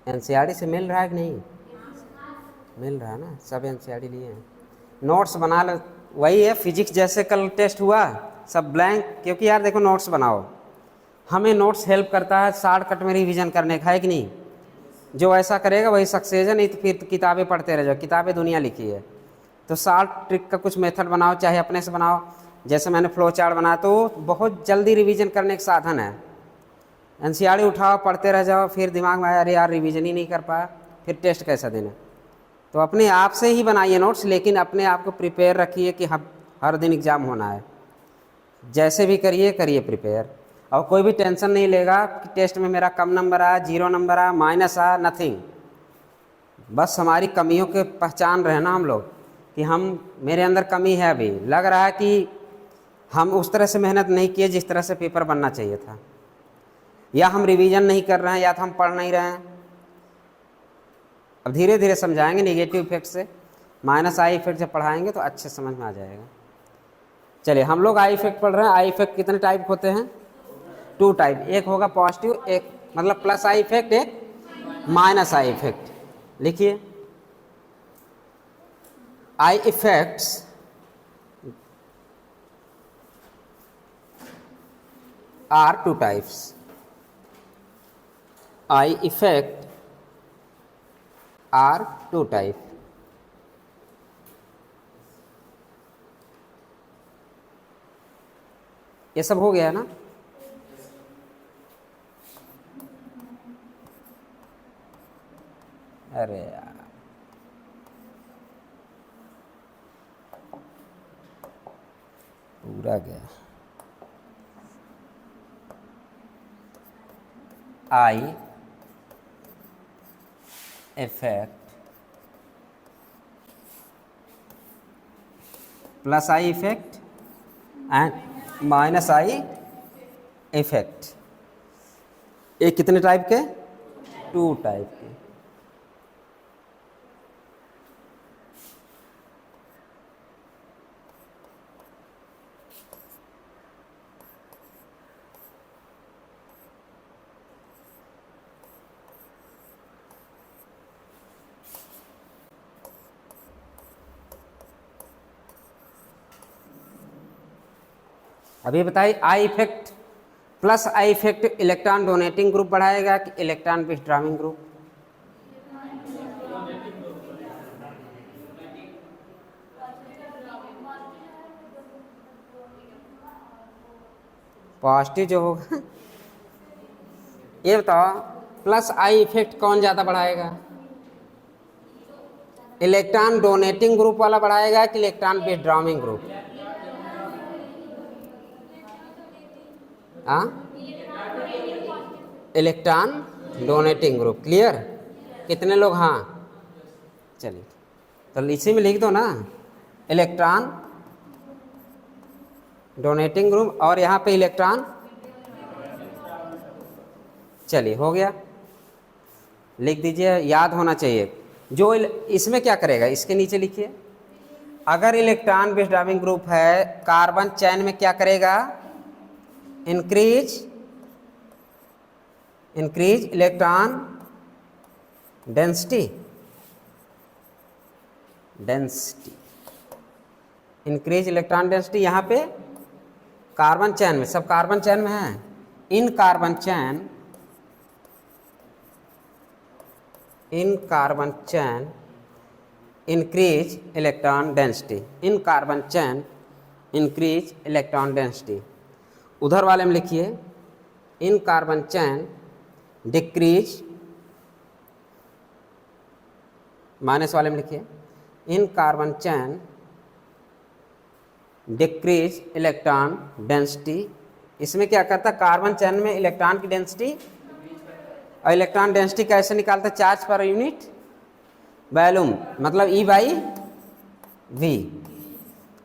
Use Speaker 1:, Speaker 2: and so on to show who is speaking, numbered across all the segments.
Speaker 1: NCERT से मिल रहा है कि नहीं? मिल रहा है ना, सब एनसीईआरटी लिए हैं। नोट्स बना लो, वही है फिजिक्स जैसे कल टेस्ट हुआ सब ब्लैंक, क्योंकि यार देखो नोट्स बनाओ, हमें नोट्स हेल्प करता है शॉर्टकट में रिवीजन करने का, है कि नहीं? जो ऐसा करेगा वही सक्सेस है, नहीं तो फिर किताबें पढ़ते रह जाओ, किताबें दुनिया लिखी है। तो शॉर्ट ट्रिक का कुछ मेथड बनाओ, चाहे अपने से बनाओ, जैसे मैंने फ्लो चार्ट बनाया, तो बहुत जल्दी रिवीजन करने का साधन है। एनसीईआरटी उठाओ, पढ़ते रह जाओ, फिर दिमाग में आया अरे यार रिवीजन ही नहीं कर पाया, फिर टेस्ट कैसा देना। तो अपने आप से ही बनाइए नोट्स, लेकिन अपने आप को प्रिपेयर रखिए कि हर दिन एग्ज़ाम होना है। जैसे भी करिए प्रिपेयर, और कोई भी टेंशन नहीं लेगा कि टेस्ट में मेरा कम नंबर आया, 0 नंबर आया, माइनस आया, नथिंग। बस हमारी कमियों के पहचान रहे ना हम लोग कि मेरे अंदर कमी है, अभी लग रहा है कि हम उस तरह से मेहनत नहीं किए जिस तरह से पेपर बनना चाहिए था, या हम रिवीजन नहीं कर रहे हैं, या तो हम पढ़ नहीं रहे हैं। अब धीरे धीरे समझाएंगे नेगेटिव इफेक्ट से, माइनस आई इफेक्ट जब पढ़ाएंगे तो अच्छे समझ में आ जाएगा। चलिए हम लोग आई इफेक्ट पढ़ रहे हैं। आई इफेक्ट कितने टाइप होते हैं? 2 टाइप, एक होगा पॉजिटिव, एक मतलब प्लस आई इफेक्ट, एक माइनस आई इफेक्ट। लिखिए, I effects are 2 types. I effect are 2 type. ये सब हो गया है ना? अरे यार पूरा गया। I effect plus I effect and minus I effect, ये कितने टाइप के? 2 टाइप के। अभी बताइए, I effect plus I effect electron donating group बढ़ाएगा कि इलेक्ट्रॉन विथड्रॉइंग ग्रुप? पॉजिटिव जो होगा। ये बताओ, प्लस आई इफेक्ट कौन ज़्यादा बढ़ाएगा? इलेक्ट्रॉन डोनेटिंग ग्रुप वाला बढ़ाएगा कि इलेक्ट्रॉन विथड्रॉइंग ग्रुप? हाँ, इलेक्ट्रॉन डोनेटिंग ग्रुप। क्लियर? कितने लोग हाँ? चलिए तो इसी में लिख दो ना, इलेक्ट्रॉन डोनेटिंग ग्रुप, और यहाँ पे इलेक्ट्रॉन। चलिए हो गया, लिख दीजिए, याद होना चाहिए। जो इसमें क्या करेगा, इसके नीचे लिखिए, अगर इलेक्ट्रॉन विथड्रॉइंग ग्रुप है, कार्बन चैन में क्या करेगा? Increase electron density, increase electron density. यहाँ पे कार्बन चैन में, सब कार्बन चैन में है, in carbon chain increase electron density, in carbon chain increase electron density. उधर वाले में लिखिए, in carbon chain decrease, minus वाले में लिखिए, in carbon chain decrease electron density. इसमें क्या करता है, कार्बन चैन में इलेक्ट्रॉन की डेंसिटी, और इलेक्ट्रॉन डेंसिटी कैसे निकालता है? चार्ज पर यूनिट वॉल्यूम, मतलब E/V।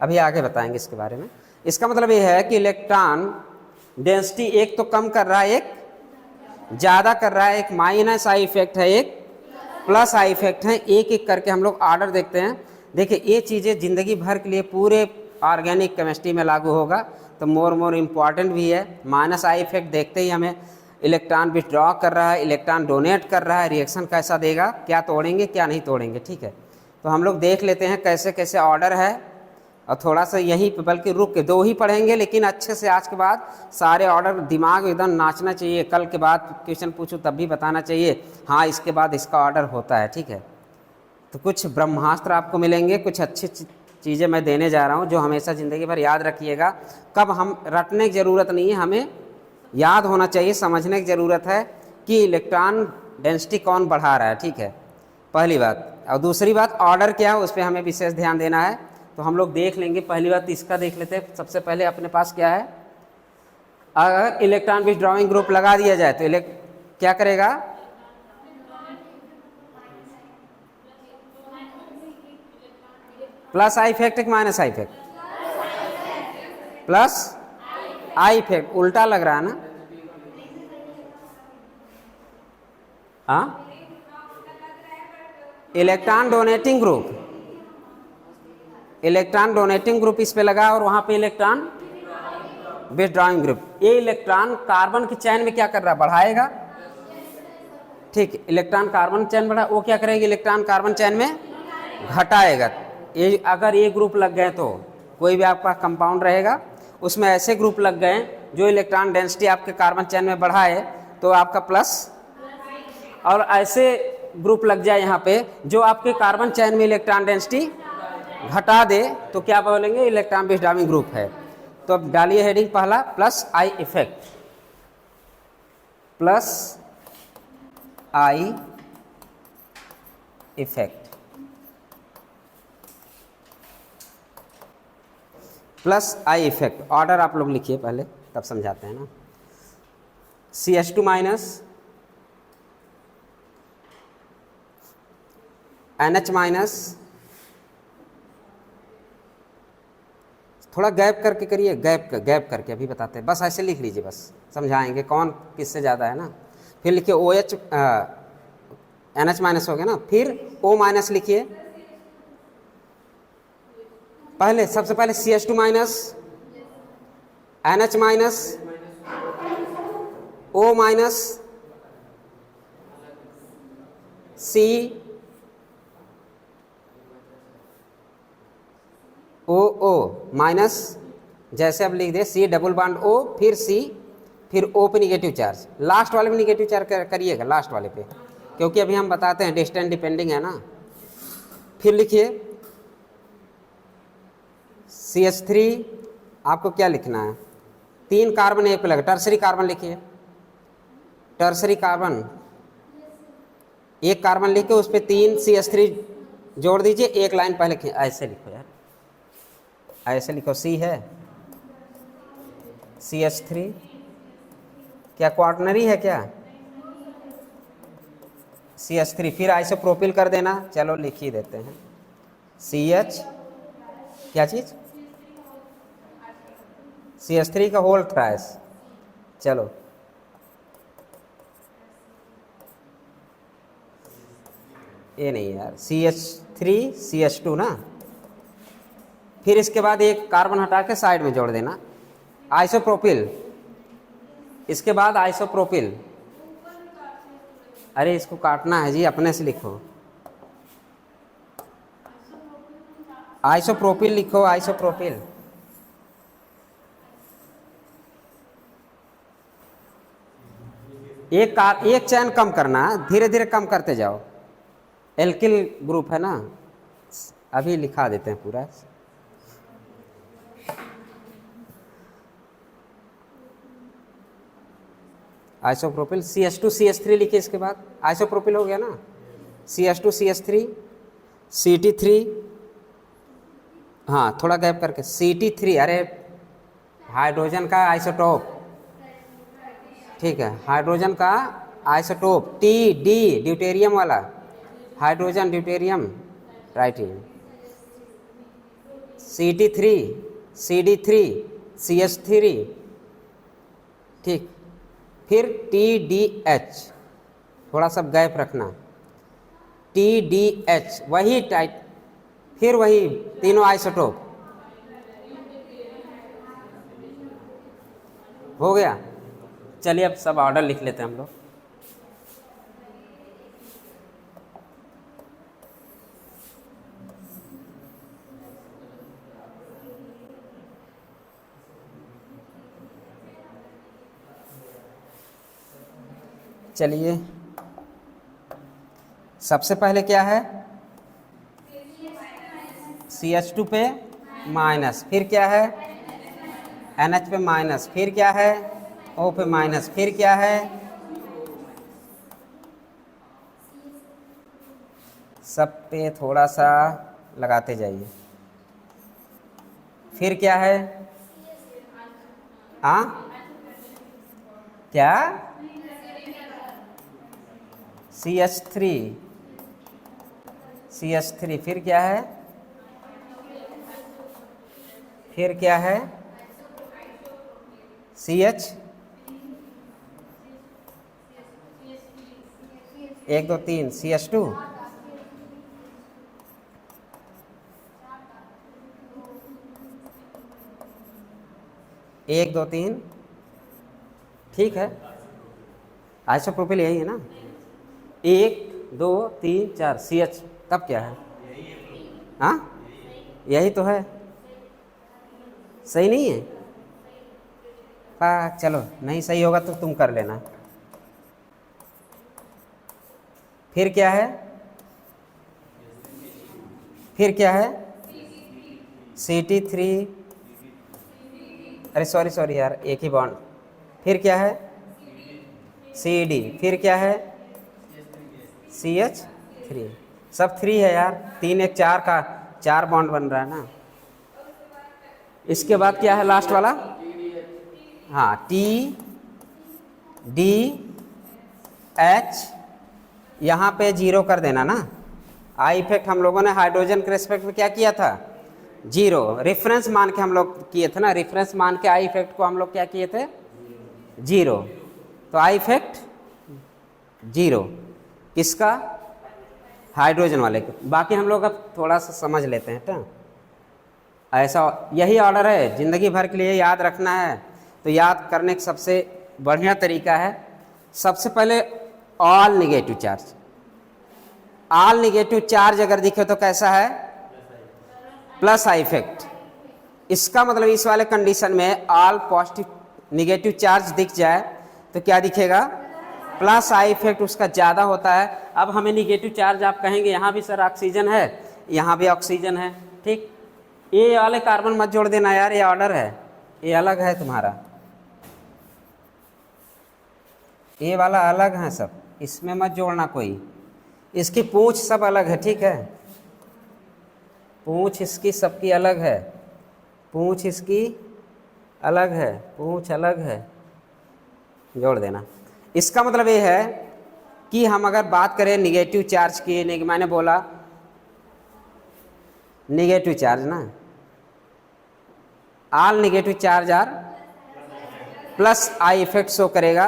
Speaker 1: अभी आगे बताएंगे इसके बारे में। इसका मतलब ये है कि इलेक्ट्रॉन डेंसिटी एक तो कम कर रहा है, एक ज़्यादा कर रहा है, एक माइनस आई इफेक्ट है, एक प्लस आई इफेक्ट है। एक एक करके हम लोग ऑर्डर देखते हैं। देखिए ये चीज़ें ज़िंदगी भर के लिए पूरे ऑर्गेनिक केमिस्ट्री में लागू होगा, तो मोर इम्पॉर्टेंट भी है। माइनस आई इफेक्ट देखते ही हमें इलेक्ट्रॉन विथड्रॉ कर रहा है, इलेक्ट्रॉन डोनेट कर रहा है, रिएक्शन कैसा देगा, क्या तोड़ेंगे क्या नहीं तोड़ेंगे। ठीक है, तो हम लोग देख लेते हैं कैसे कैसे ऑर्डर है, और थोड़ा सा यहीं पे बल्कि रुक के 2 ही पढ़ेंगे, लेकिन अच्छे से आज के बाद सारे ऑर्डर दिमाग एकदम नाचना चाहिए। कल के बाद क्वेश्चन पूछूं तब भी बताना चाहिए हाँ इसके बाद इसका ऑर्डर होता है। ठीक है, तो कुछ ब्रह्मास्त्र आपको मिलेंगे, कुछ अच्छी चीज़ें मैं देने जा रहा हूँ जो हमेशा ज़िंदगी भर याद रखिएगा। कब हम रटने की ज़रूरत नहीं है, हमें याद होना चाहिए, समझने की ज़रूरत है कि इलेक्ट्रॉन डेंसिटी कौन बढ़ा रहा है। ठीक है, पहली बात। और दूसरी बात ऑर्डर क्या है उस पर हमें विशेष ध्यान देना है, तो हम लोग देख लेंगे। पहली बात इसका देख लेते हैं। सबसे पहले अपने पास क्या है, अगर इलेक्ट्रॉन विथड्रॉइंग ग्रुप लगा दिया जाए तो क्या करेगा, प्लस आई इफेक्ट कि minus I effect, plus I effect. उल्टा लग रहा है ना, हाँ, electron donating group, electron donating group इस पे लगा और वहां पे इलेक्ट्रॉन विथड्रॉइंग ग्रुप। ये इलेक्ट्रॉन कार्बन की चैन में क्या कर रहा है, बढ़ाएगा। ठीक, इलेक्ट्रॉन कार्बन चैन बढ़ा, वो क्या करेगा, इलेक्ट्रॉन कार्बन चैन में घटाएगा। ये अगर ये ग्रुप लग गए तो कोई भी आपका कंपाउंड रहेगा उसमें ऐसे ग्रुप लग गए जो इलेक्ट्रॉन डेंसिटी आपके कार्बन चैन में बढ़ाए तो आपका प्लस, और ऐसे ग्रुप लग जाए यहाँ पे जो आपके कार्बन चैन में इलेक्ट्रॉन डेंसिटी घटा दे तो क्या बोलेंगे, इलेक्ट्रॉन विथड्रॉइंग ग्रुप है। तो अब डालिए हेडिंग पहला, plus I effect, plus I effect, plus I effect. Order आप लोग लिखिए पहले, तब समझाते हैं ना। CH2 माइनस, NH माइनस, थोड़ा गैप करके करिए, गैप करके अभी बताते हैं, बस ऐसे लिख लीजिए, बस समझाएंगे कौन किससे ज़्यादा है ना। फिर लिखिए OH, NH माइनस हो गया ना, फिर O माइनस लिखिए। पहले सबसे पहले CH2 minus, NH minus, O minus, C O minus, जैसे अब लिख दे C डबल बॉन्ड O, फिर C, फिर O पे निगेटिव चार्ज, लास्ट वाले में निगेटिव चार्ज करिएगा लास्ट वाले पे, क्योंकि अभी हम बताते हैं डिस्टेंस डिपेंडिंग है ना। फिर लिखिए CH3, आपको क्या लिखना है, 3 कार्बन एक पे लगा, टर्सरी कार्बन लिखिए, टर्सरी कार्बन, एक कार्बन लिख के उस पर 3 CH3 जोड़ दीजिए, एक लाइन पहले ऐसे लिखो यार, ऐसे लिखो, C है CH3, क्या क्वार्टनरी है क्या, CH3, फिर आइसोप्रोपिल कर देना, चलो लिख ही देते हैं CH, क्या चीज़, CH3 का होल ट्राइस, चलो ये नहीं यार, CH3 CH2 ना, फिर इसके बाद एक कार्बन हटा के साइड में जोड़ देना, आइसोप्रोपिल, इसके बाद आइसोप्रोपिल, अरे इसको काटना है जी, अपने से लिखो, आइसोप्रोपिल लिखो, आइसोप्रोपिल। एक चैन कम करना, धीरे धीरे कम करते जाओ, एल्किल ग्रुप है ना, अभी लिखा देते हैं पूरा। आइसोप्रोपिल CH2 CH3 लिखिए, इसके बाद आइसोप्रोपिल हो गया ना, CH2 CH3 CT3, हाँ थोड़ा गैप करके CT3, अरे हाइड्रोजन का आइसोटोप, ठीक है, हाइड्रोजन का आइसोटोप, TD ड्यूटेरियम वाला, hydrogen deuterium tritium, CT3 CD3 CH3, ठीक, फिर TDH, थोड़ा सा गैप रखना, TDH, वही टाइट, फिर वही तीनों आइसोटोप, हो गया। चलिए अब सब ऑर्डर लिख लेते हैं हम लोग। चलिए सबसे पहले क्या है, CH2 पे माइनस, फिर क्या है NH पे माइनस, फिर क्या है O पे माइनस, फिर क्या है सब पे थोड़ा सा लगाते जाइए, फिर क्या है हाँ क्या CH3, फिर क्या है, फिर क्या है CH 1 2 3 CH2, 1 2 3, ठीक है, आइसोप्रोपिल यही है ना, 1 2 3 4 CH, तब क्या है हाँ यही तो है, सही नहीं है चलो नहीं सही होगा तो तुम कर लेना। फिर क्या है, फिर क्या है CT3, अरे सॉरी यार एक ही बॉन्ड, फिर क्या है CD, फिर क्या है CH3, सब 3 है यार, 3 1 4 का 4 बॉन्ड बन रहा है ना। इसके बाद क्या है लास्ट वाला, हाँ TDH, यहाँ पे 0 कर देना ना, आई इफेक्ट हम लोगों ने हाइड्रोजन के रेस्पेक्ट में क्या किया था 0, रेफरेंस मान के हम लोग किए थे ना, रेफरेंस मान के आई इफेक्ट को हम लोग क्या किए थे 0, तो आई इफेक्ट 0 किसका, हाइड्रोजन वाले को। बाकी हम लोग अब थोड़ा सा समझ लेते हैं ना, ऐसा यही ऑर्डर है, ज़िंदगी भर के लिए याद रखना है, तो याद करने का सबसे बढ़िया तरीका है, सबसे पहले all negative charge, all negative charge अगर दिखे तो कैसा है प्लस आई इफेक्ट, इसका मतलब इस वाले कंडीशन में ऑल पॉजिटिव निगेटिव चार्ज दिख जाए तो क्या दिखेगा प्लस आई इफेक्ट उसका ज़्यादा होता है। अब हमें निगेटिव चार्ज आप कहेंगे यहाँ भी सर ऑक्सीजन है, यहाँ भी ऑक्सीजन है, ठीक, ये वाले कार्बन मत जोड़ देना यार, ये ऑर्डर है, ये अलग है तुम्हारा, ये वाला अलग है सब, इसमें मत जोड़ना कोई, इसकी पूंछ सब अलग है, ठीक है, पूंछ इसकी सबकी अलग है, पूंछ इसकी अलग है, पूंछ अलग है, जोड़ देना। इसका मतलब ये है कि हम अगर बात करें निगेटिव चार्ज की, मैंने बोला निगेटिव चार्ज ना, all negative charge are plus I effect show करेगा,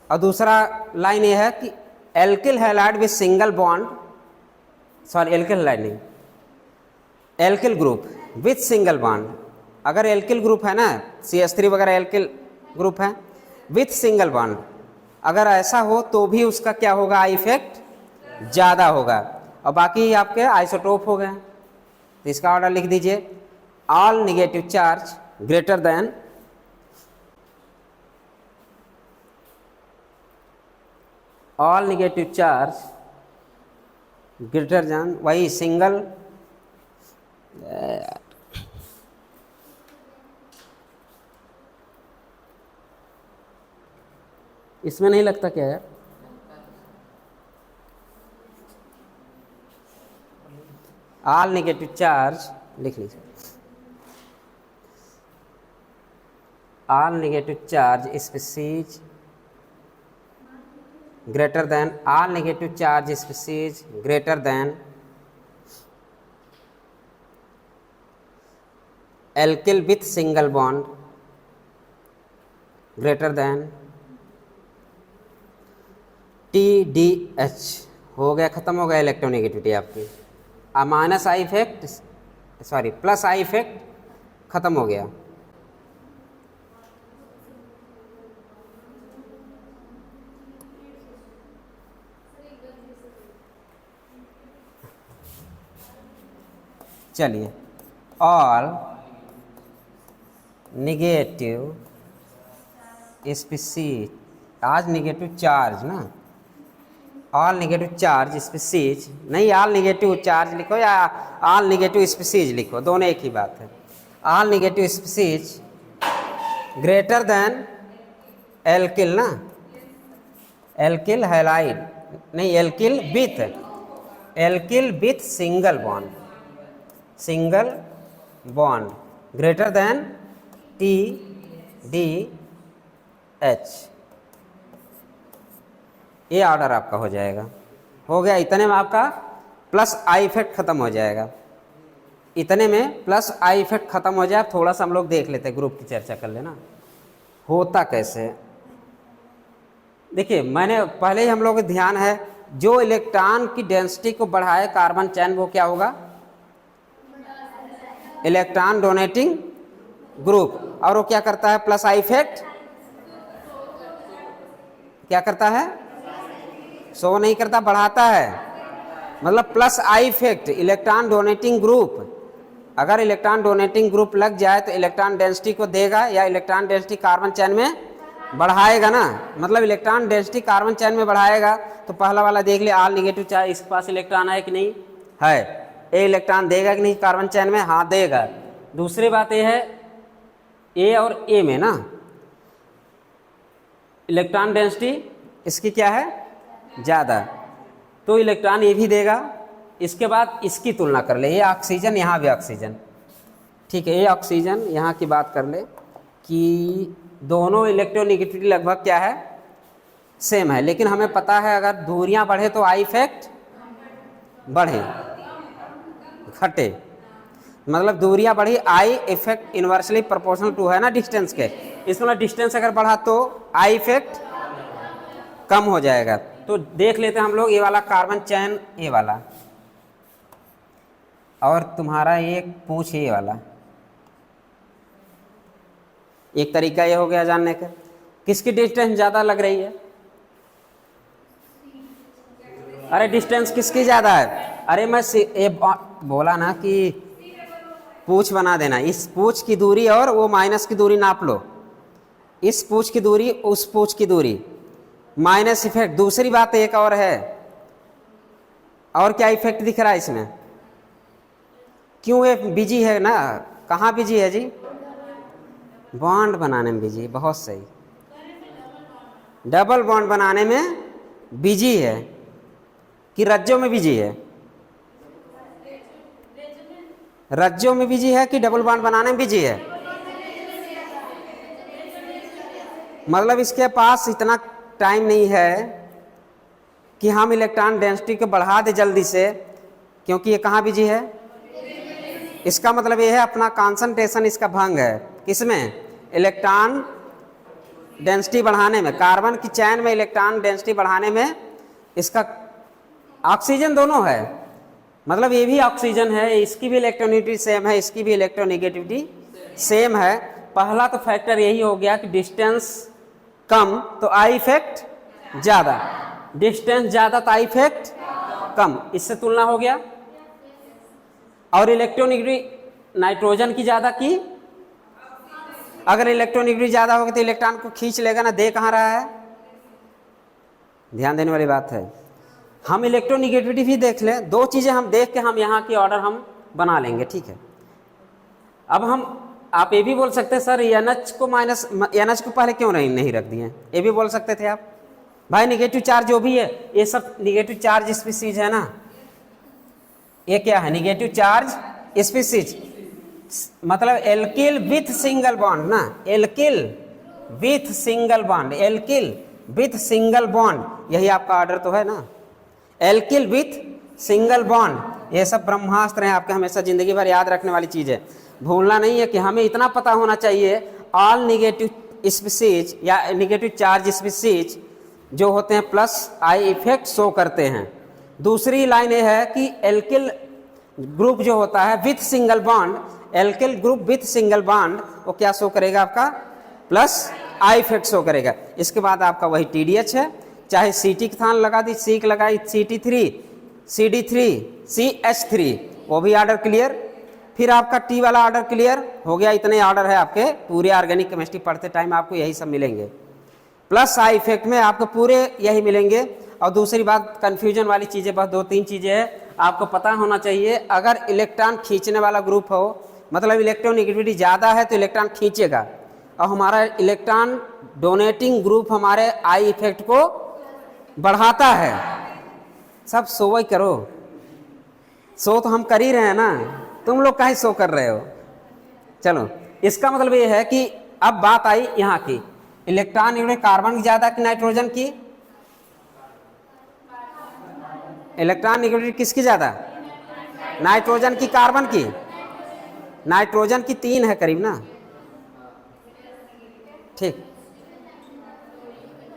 Speaker 1: और दूसरा लाइन ये है कि alkyl halide with single bond, sorry alkyl halide नहीं, alkyl group with single bond, अगर एल्किल ग्रुप है ना CH3 वगैरह एल्किल ग्रुप है विथ सिंगल बॉन्ड, अगर ऐसा हो तो भी उसका क्या होगा आई इफेक्ट ज़्यादा होगा, और बाकी आपके आइसोटोप हो गए। तो इसका ऑर्डर लिख दीजिए, all negative charge greater than all negative charge greater than वही सिंगल, इसमें नहीं लगता क्या यार, ऑल नेगेटिव चार्ज लिख लीजिए, all negative charge species greater than, all negative charge species greater than alkyl with single bond greater than TDH, हो गया, खत्म हो गया इलेक्ट्रोनेगेटिविटी आपकी, minus I effect, sorry plus I effect खत्म हो गया। चलिए, ऑल निगेटिव स्पीसीज, आज निगेटिव चार्ज ना, ऑल निगेटिव चार्ज स्पीसीज नहीं, ऑल निगेटिव चार्ज लिखो या ऑल निगेटिव स्पीसीज लिखो, दोनों एक ही बात है। All negative species greater than alkyl ना, एल्किल हैलाइड नहीं, alkyl with single bond, single bond greater than TDH, ये ऑर्डर आपका हो जाएगा। हो गया, इतने में आपका प्लस आई इफेक्ट खत्म हो जाएगा, इतने में प्लस आई इफेक्ट खत्म हो जाए। थोड़ा सा हम लोग देख लेते हैं, ग्रुप की चर्चा कर लेना होता कैसे। देखिए, मैंने पहले ही हम लोग को ध्यान है, जो इलेक्ट्रॉन की डेंसिटी को बढ़ाए कार्बन चैन, वो क्या होगा, इलेक्ट्रॉन डोनेटिंग ग्रुप। और वो क्या करता है, प्लस आई इफेक्ट क्या करता है, शो नहीं करता, बढ़ाता है, मतलब plus I effect electron donating group. अगर इलेक्ट्रॉन डोनेटिंग ग्रुप लग जाए तो इलेक्ट्रॉन डेंसिटी को देगा, या इलेक्ट्रॉन डेंसिटी कार्बन चैन में बढ़ाएगा ना, मतलब इलेक्ट्रॉन डेंसिटी कार्बन चैन में बढ़ाएगा। तो पहला वाला देख लिया, ऑल निगेटिव चार्ज, इसके पास इलेक्ट्रॉन है कि नहीं है, ए इलेक्ट्रॉन देगा कि नहीं कार्बन चैन में, हाँ देगा। दूसरी बात ये है, ए और ए में ना इलेक्ट्रॉन डेंसिटी इसकी क्या है, ज़्यादा, तो इलेक्ट्रॉन ये भी देगा। इसके बाद इसकी तुलना कर ले, ये ऑक्सीजन, यहाँ भी ऑक्सीजन, ठीक है, ये ऑक्सीजन, यहाँ की बात कर ले कि दोनों इलेक्ट्रोनेगेटिविटी लगभग क्या है, सेम है। लेकिन हमें पता है अगर दूरियां बढ़े तो आई इफेक्ट बढ़े, घटे, मतलब दूरियां बढ़ी, I effect inversely proportional to है ना डिस्टेंस के, इसमें डिस्टेंस अगर बढ़ा तो आई इफेक्ट कम हो जाएगा। तो देख लेते हैं हम लोग, ये वाला कार्बन चैन, ये वाला, और तुम्हारा एक पूछ ये वाला, एक तरीका ये हो गया जानने का, किसकी डिस्टेंस ज़्यादा लग रही है, अरे डिस्टेंस किसकी ज़्यादा है, अरे मैं ये बोला ना कि पूछ बना देना, इस पूछ की दूरी और वो माइनस की दूरी नाप लो, इस पूछ की दूरी उस पूछ की दूरी, माइनस इफेक्ट। दूसरी बात एक और है, और क्या इफेक्ट दिख रहा है इसमें, क्यों ये बिजी है ना, कहाँ बिजी है जी, बॉन्ड बनाने में बिजी, बहुत सही, डबल बॉन्ड बनाने में बिजी है कि रज्जों में बिजी है, रज्जों में बिजी है कि डबल बॉन्ड बनाने में बिजी है, मतलब इसके पास इतना टाइम नहीं है कि हम इलेक्ट्रॉन डेंसिटी को बढ़ा दे जल्दी से, क्योंकि ये कहाँ बिजी है, इसका मतलब ये है अपना कंसंट्रेशन इसका भंग है, किसमें, इलेक्ट्रॉन डेंसिटी बढ़ाने में, कार्बन की चैन में इलेक्ट्रॉन डेंसिटी बढ़ाने में। इसका ऑक्सीजन दोनों है, मतलब ये भी ऑक्सीजन है, इसकी भी इलेक्ट्रोनेगेटिविटी सेम है, इसकी भी इलेक्ट्रोनेगेटिविटी सेम है। पहला तो फैक्टर यही हो गया कि डिस्टेंस कम तो आई इफेक्ट ज़्यादा, डिस्टेंस ज़्यादा तो आई इफेक्ट कम, इससे तुलना हो गया। और इलेक्ट्रोनेगेटिविटी नाइट्रोजन की ज़्यादा की, अगर इलेक्ट्रोनेगेटिविटी ज़्यादा होगी तो इलेक्ट्रॉन को खींच लेगा ना, दे कहाँ रहा है, ध्यान देने वाली बात है। हम इलेक्ट्रोनेगेटिविटी भी देख लें, दो चीज़ें हम देख के हम यहाँ की ऑर्डर हम बना लेंगे, ठीक है। अब हम, आप ये भी बोल सकते हैं सर NH को माइनस, NH को पहले क्यों नहीं रख दिए, ये भी बोल सकते थे आप, भाई निगेटिव चार्ज जो भी है ये सब निगेटिव चार्ज स्पीसीज है ना, ये क्या है, निगेटिव चार्ज स्पीसीज, मतलब एल्किल विथ सिंगल बॉन्ड ना, alkyl with single bond, alkyl with single bond, यही आपका ऑर्डर तो है ना, एल्किल विथ सिंगल बॉन्ड। ये सब ब्रह्मास्त्र हैं आपके, हमेशा जिंदगी भर याद रखने वाली चीज़ है, भूलना नहीं है कि हमें इतना पता होना चाहिए, ऑल निगेटिव स्पीसीज या निगेटिव चार्ज स्पीसीज जो होते हैं प्लस आई इफेक्ट शो करते हैं। दूसरी लाइन ये है कि एल्किल ग्रुप जो होता है with single bond, alkyl group with single bond, वो क्या शो करेगा आपका, प्लस आई इफेक्ट शो करेगा। इसके बाद आपका वही TDH है, चाहे CT के स्थान लगा दी, सीक लगाई CT3, CD3, CH3, वो भी ऑर्डर क्लियर फिर आपका टी वाला ऑर्डर क्लियर हो गया। इतने ऑर्डर है आपके पूरे ऑर्गेनिक केमिस्ट्री पढ़ते टाइम आपको यही सब मिलेंगे, प्लस साइड इफेक्ट में आपको पूरे यही मिलेंगे। और दूसरी बात कंफ्यूजन वाली चीज़ें बस 2-3 चीज़ें हैं आपको पता होना चाहिए। अगर इलेक्ट्रॉन खींचने वाला ग्रुप हो, मतलब इलेक्ट्रोनेगेटिविटी ज़्यादा है तो इलेक्ट्रॉन खींचेगा, और हमारा इलेक्ट्रॉन डोनेटिंग ग्रुप हमारे आई इफेक्ट को बढ़ाता है। सब सो वही करो, सो तो हम कर ही रहे हैं ना, तुम लोग काहे सो कर रहे हो। चलो, इसका मतलब ये है कि अब बात आई यहाँ की, इलेक्ट्रॉन यूनिट कार्बन की ज़्यादा कि नाइट्रोजन की? इलेक्ट्रॉन नेगेटिविटी किसकी ज़्यादा? नाइट्रोजन की, कार्बन की? नाइट्रोजन की 3 है करीब ना, ठीक।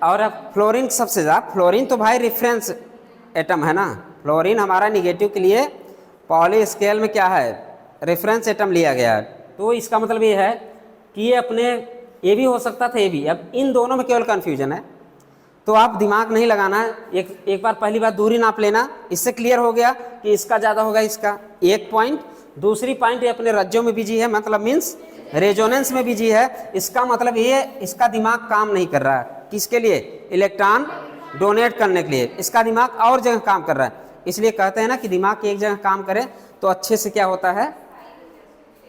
Speaker 1: और अब फ्लोरीन सबसे ज़्यादा। फ्लोरीन तो भाई रेफरेंस एटम है ना, फ्लोरीन हमारा निगेटिव के लिए पॉली स्केल में क्या है, रेफरेंस एटम लिया गया है। तो इसका मतलब ये है कि ये अपने ये भी हो सकता था, ये भी। अब इन दोनों में केवल कन्फ्यूजन है, तो आप दिमाग नहीं लगाना है। एक बार पहली बार दूरी नाप लेना, इससे क्लियर हो गया कि इसका ज़्यादा होगा इसका, एक पॉइंट। दूसरी पॉइंट ये अपने रज्जों में बिजी है, मतलब मीन्स रेजोनेंस में बिजी है। इसका मतलब ये इसका दिमाग काम नहीं कर रहा है, किसके लिए? इलेक्ट्रॉन डोनेट करने के लिए। इसका दिमाग और जगह काम कर रहा है। इसलिए कहते हैं ना कि दिमाग एक जगह काम करे तो अच्छे से क्या होता है,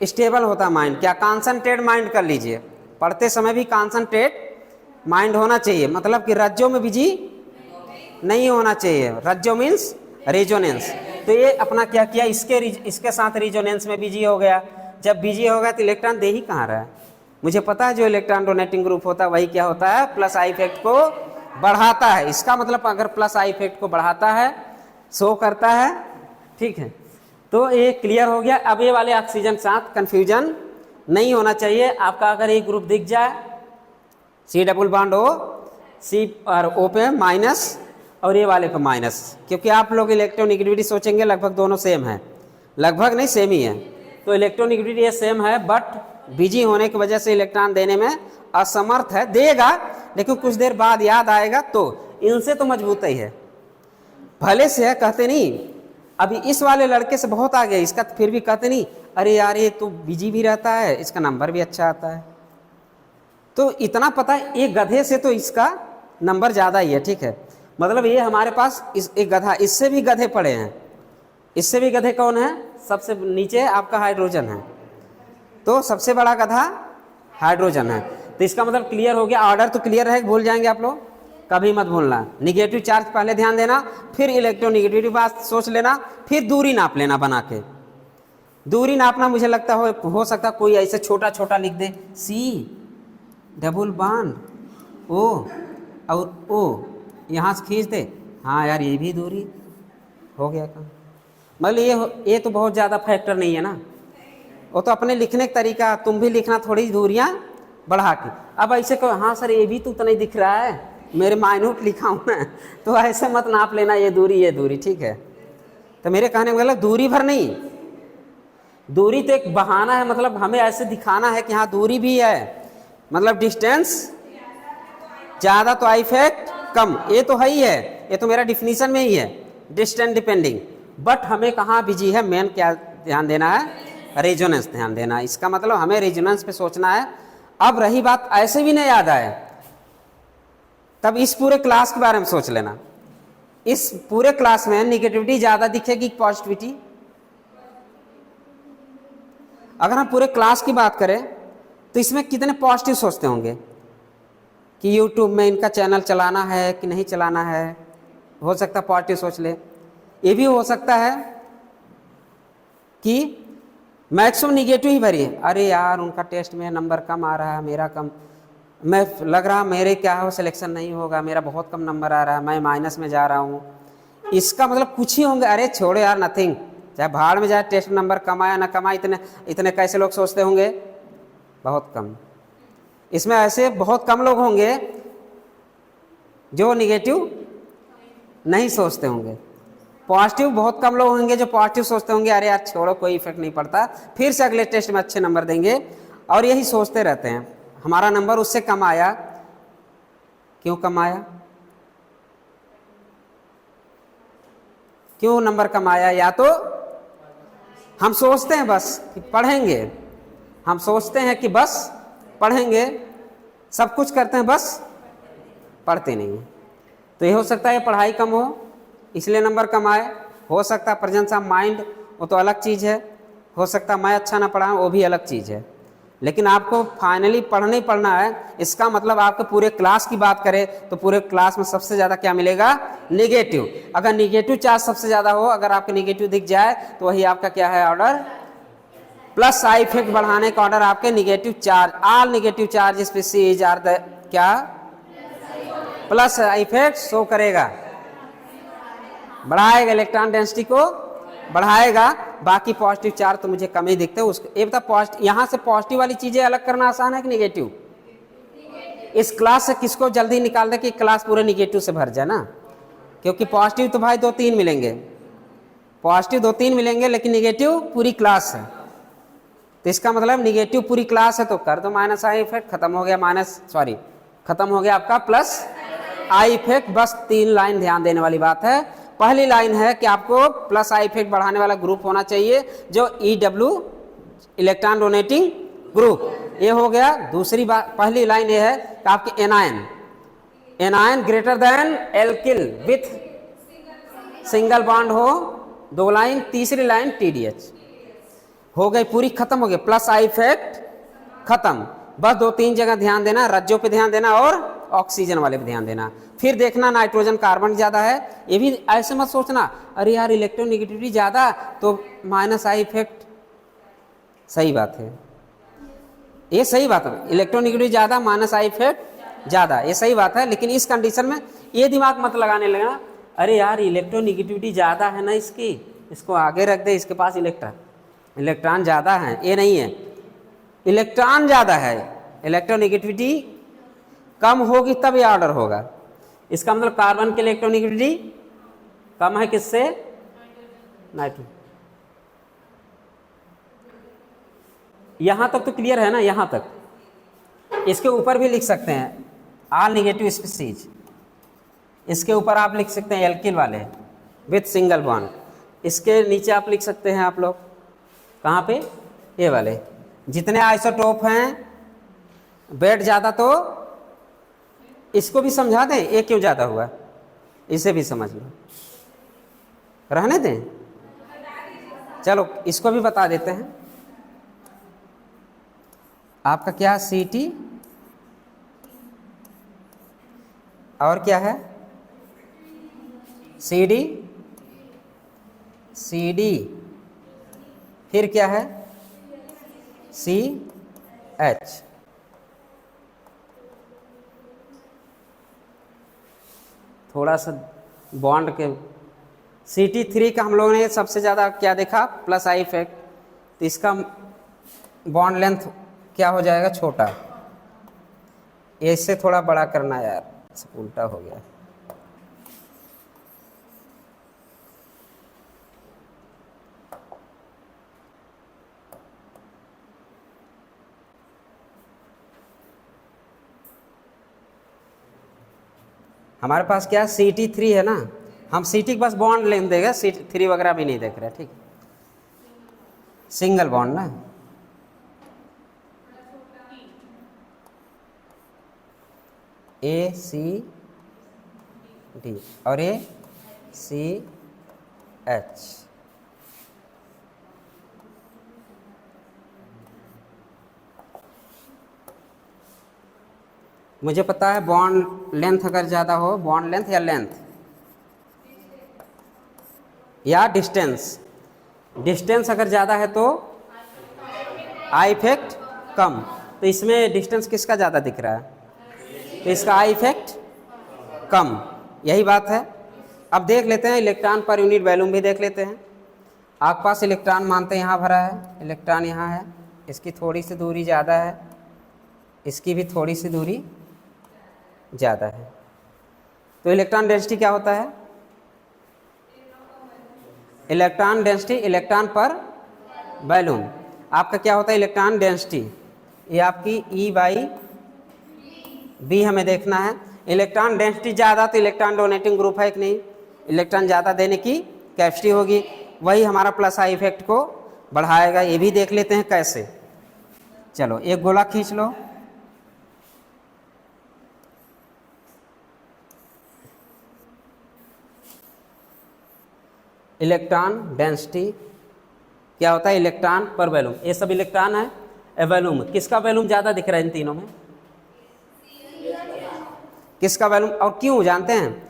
Speaker 1: स्टेबल होता है माइंड। क्या? कॉन्सनट्रेट माइंड कर लीजिए। पढ़ते समय भी कॉन्सनट्रेट माइंड होना चाहिए, मतलब कि रज्जों में बिजी नहीं होना चाहिए। रज्जो मीन्स रेजोनेंस। तो ये अपना क्या किया, इसके साथ रेजोनेंस में बिजी हो गया। जब बिजी हो गया तो इलेक्ट्रॉन दे ही कहाँ रहा है? मुझे पता है जो इलेक्ट्रॉन डोनेटिंग ग्रुप होता है वही क्या होता है, प्लस आई इफेक्ट को बढ़ाता है। इसका मतलब अगर प्लस आई इफेक्ट को बढ़ाता है, शो करता है, ठीक है। तो ये क्लियर हो गया। अब ये वाले ऑक्सीजन के साथ कंफ्यूजन नहीं होना चाहिए आपका। अगर एक ग्रुप दिख जाए सी डबल बॉन्ड ओ, सी और ओ पे माइनस और ये वाले पे माइनस, क्योंकि आप लोग इलेक्ट्रोनेगेटिविटी सोचेंगे लगभग दोनों सेम है, लगभग नहीं सेम ही है। तो इलेक्ट्रोनेगेटिविटी ये सेम है, बट बिजी होने की वजह से इलेक्ट्रॉन देने में असमर्थ है। देगा लेकिन कुछ देर बाद याद आएगा। तो इनसे तो मजबूत ही है, भले से है, कहते नहीं। अभी इस वाले लड़के से बहुत आगे, इसका फिर भी कहते नहीं अरे यार ये तो बिजी भी रहता है, इसका नंबर भी अच्छा आता है। तो इतना पता है, एक गधे से तो इसका नंबर ज़्यादा ही है, ठीक है। मतलब ये हमारे पास एक गधा, इससे भी गधे पड़े हैं। इससे भी गधे कौन है? सबसे नीचे आपका हाइड्रोजन है, तो सबसे बड़ा गधा हाइड्रोजन है। तो इसका मतलब क्लियर हो गया। ऑर्डर तो क्लियर है, भूल जाएंगे आप लोग, कभी मत भूलना। निगेटिव चार्ज पहले ध्यान देना, फिर इलेक्ट्रोनेगेटिविटी बात सोच लेना, फिर दूरी नाप लेना बना के। दूरी नापना मुझे लगता हो सकता कोई ऐसे छोटा छोटा लिख दे, सी डबल बॉन्ड ओ और ओ, यहाँ से खींच दे, हाँ यार ये भी दूरी हो गया काम। मतलब ये तो बहुत ज़्यादा फैक्टर नहीं है ना, वो तो अपने लिखने का तरीका। तुम भी लिखना थोड़ी दूरियां बढ़ा के। अब ऐसे कहो हाँ सर ये भी तो उतना ही दिख रहा है, मेरे माइन्यूट लिखा हूँ मैं, तो ऐसे मत नाप लेना ये दूरी, ठीक है। तो मेरे कहने का मतलब दूरी भर नहीं, दूरी तो एक बहाना है, मतलब हमें ऐसे दिखाना है कि हाँ दूरी भी है, मतलब डिस्टेंस ज़्यादा तो आई इफेक्ट कम, ये तो है ही है, ये तो मेरा डिफिनीशन में ही है, डिस्टेंस डिपेंडिंग। बट हमें कहाँ बिजी है, मेन क्या ध्यान देना है, रेजोनेंस ध्यान देना है। इसका मतलब हमें रेजोनेंस पे सोचना है। अब रही बात ऐसे भी नहीं याद आए, तब इस पूरे क्लास के बारे में सोच लेना। इस पूरे क्लास में निगेटिविटी ज़्यादा दिखेगी पॉजिटिविटी? अगर हम पूरे क्लास की बात करें तो इसमें कितने पॉजिटिव सोचते होंगे कि यूट्यूब में इनका चैनल चलाना है कि नहीं चलाना है। हो सकता पॉजिटिव सोच ले। ये भी हो सकता है कि मैक्सिमम निगेटिव ही भरी है, अरे यार उनका टेस्ट में नंबर कम आ रहा है, मेरा कम, मैं लग रहा मेरे क्या हो सिलेक्शन नहीं होगा, मेरा बहुत कम नंबर आ रहा है, मैं माइनस में जा रहा हूँ। इसका मतलब कुछ ही होंगे, अरे छोड़ो यार नथिंग, चाहे भाड़ में जाए, टेस्ट नंबर कम आया ना कम आया, इतने कैसे लोग सोचते होंगे, बहुत कम। इसमें ऐसे बहुत कम लोग होंगे जो निगेटिव नहीं सोचते होंगे। पॉजिटिव बहुत कम लोग होंगे जो पॉजिटिव सोचते होंगे, अरे यार छोड़ो कोई इफेक्ट नहीं पड़ता, फिर से अगले टेस्ट में अच्छे नंबर देंगे, और यही सोचते रहते हैं। हमारा नंबर उससे कम आया, क्यों कम आया, क्यों नंबर कम आया? या तो हम सोचते हैं बस कि पढ़ेंगे, हम सोचते हैं कि बस पढ़ेंगे, सब कुछ करते हैं बस पढ़ते नहीं। तो ये हो सकता है पढ़ाई कम हो इसलिए नंबर कम आए, हो सकता है प्रेजेंस ऑफ माइंड, वो तो अलग चीज़ है, हो सकता है मैं अच्छा ना पढ़ाऊँ, वो भी अलग चीज़ है। लेकिन आपको फाइनली पढ़ना ही पढ़ना है। इसका मतलब आपके पूरे क्लास की बात करें तो पूरे क्लास में सबसे ज़्यादा क्या मिलेगा? निगेटिव। अगर निगेटिव चार्ज सबसे ज़्यादा हो, अगर आपके निगेटिव दिख जाए तो वही आपका क्या है ऑर्डर? प्लस आई इफेक्ट बढ़ाने का ऑर्डर आपके negative charge, all negative charge species are the क्या? प्लस आई इफेक्ट शो करेगा, बढ़ाएगा इलेक्ट्रॉन डेंसिटी को, बढ़ाएगा। बाकी पॉजिटिव चार्ज तो मुझे कम ही दिखते हैं। उसको ये बता, पॉजिटिव यहाँ से पॉजिटिव वाली चीजें अलग करना आसान है कि निगेटिव? इस क्लास से किसको जल्दी निकाल दे कि क्लास पूरे निगेटिव से भर जाए ना, क्योंकि पॉजिटिव तो भाई 2-3 मिलेंगे, पॉजिटिव 2-3 मिलेंगे, लेकिन निगेटिव पूरी क्लास है। तो इसका मतलब निगेटिव पूरी क्लास है तो कर दो माइनस आई इफेक्ट, खत्म हो गया खत्म हो गया आपका प्लस आई इफेक्ट। बस 3 लाइन ध्यान देने वाली बात है। पहली लाइन है कि आपको प्लस आई इफेक्ट बढ़ाने वाला ग्रुप होना चाहिए जो EW इलेक्ट्रॉन डोनेटिंग ग्रुप, ये हो गया। दूसरी बात, पहली लाइन ये है कि आपके anion greater than alkyl with single bond हो, 2 लाइन। तीसरी लाइन TDH हो गई पूरी, खत्म हो गई, प्लस आई इफेक्ट खत्म। बस 2-3 जगह ध्यान देना, रज्जों पे ध्यान देना और ऑक्सीजन वाले पे ध्यान देना। फिर देखना नाइट्रोजन कार्बन ज़्यादा है, ये भी ऐसे मत सोचना अरे यार इलेक्ट्रोनेगेटिविटी ज़्यादा तो माइनस आई इफेक्ट। सही बात है, ये सही बात है, इलेक्ट्रोनेगेटिविटी ज़्यादा माइनस आई इफेक्ट ज़्यादा, ये सही बात है। लेकिन इस कंडीशन में ये दिमाग मत लगाने लगना अरे यार इलेक्ट्रोनेगेटिविटी ज़्यादा है ना इसकी, इसको आगे रख दे, इसके पास इलेक्ट्रॉन ज़्यादा है, ये नहीं है। इलेक्ट्रॉन ज़्यादा है, इलेक्ट्रोनेगेटिविटी कम होगी तब ये ऑर्डर होगा। इसका मतलब कार्बन की इलेक्ट्रोनेगेटिविटी कम है किससे? नाइट्रोजन। यहां तक तो क्लियर है ना? यहां तक। इसके ऊपर भी लिख सकते हैं ऑल नेगेटिव स्पीसीज, इसके ऊपर आप लिख सकते हैं एल्किल वाले विथ सिंगल बॉन्ड, इसके नीचे आप लिख सकते हैं आप लोग कहाँ पे? ये वाले। जितने आइसोटोप हैं वेट ज़्यादा तो इसको भी समझा दें ये क्यों ज़्यादा हुआ, इसे भी समझ लो, रहने दें। चलो इसको भी बता देते हैं। आपका क्या CT और क्या है? CD, फिर क्या है? CH। थोड़ा सा बॉन्ड के CT3 का हम लोगों ने सबसे ज़्यादा क्या देखा? Plus I effect. तो इसका बॉन्ड लेंथ क्या हो जाएगा? छोटा। इससे थोड़ा बड़ा करना यार, सब उल्टा हो गया। हमारे पास क्या CT3 है ना, हम CT के पास बॉन्ड लेंथ देगा, CT3 वगैरह भी नहीं देख रहे, ठीक। सिंगल बॉन्ड ना, ACD और ACH। मुझे पता है बॉन्ड लेंथ अगर ज़्यादा हो, बॉन्ड लेंथ या लेंथ या डिस्टेंस अगर ज़्यादा है तो आई इफेक्ट कम। तो इसमें डिस्टेंस किसका ज़्यादा दिख रहा है? तो इसका आई इफेक्ट कम, यही बात है। अब देख लेते हैं इलेक्ट्रॉन पर यूनिट वॉल्यूम भी देख लेते हैं। आपके पास इलेक्ट्रॉन मानते हैं यहाँ भरा है, इलेक्ट्रॉन यहाँ है, इसकी थोड़ी सी दूरी ज़्यादा है, इसकी भी थोड़ी सी दूरी ज़्यादा है। तो इलेक्ट्रॉन डेंसिटी क्या होता है? इलेक्ट्रॉन डेंसिटी इलेक्ट्रॉन पर वॉल्यूम। आपका क्या होता है इलेक्ट्रॉन डेंसिटी? ये आपकी E/B हमें देखना है। इलेक्ट्रॉन डेंसिटी ज़्यादा तो इलेक्ट्रॉन डोनेटिंग ग्रुप है कि नहीं, इलेक्ट्रॉन ज़्यादा देने की कैपेसिटी होगी, वही हमारा प्लस आई इफेक्ट को बढ़ाएगा, ये भी देख लेते हैं कैसे। चलो एक गोला खींच लो, इलेक्ट्रॉन डेंसिटी क्या होता है, इलेक्ट्रॉन पर वॉल्यूम, ये सब इलेक्ट्रॉन है। वॉल्यूम किसका वॉल्यूम ज़्यादा दिख रहा है इन तीनों में, किसका वॉल्यूम, और क्यों जानते हैं?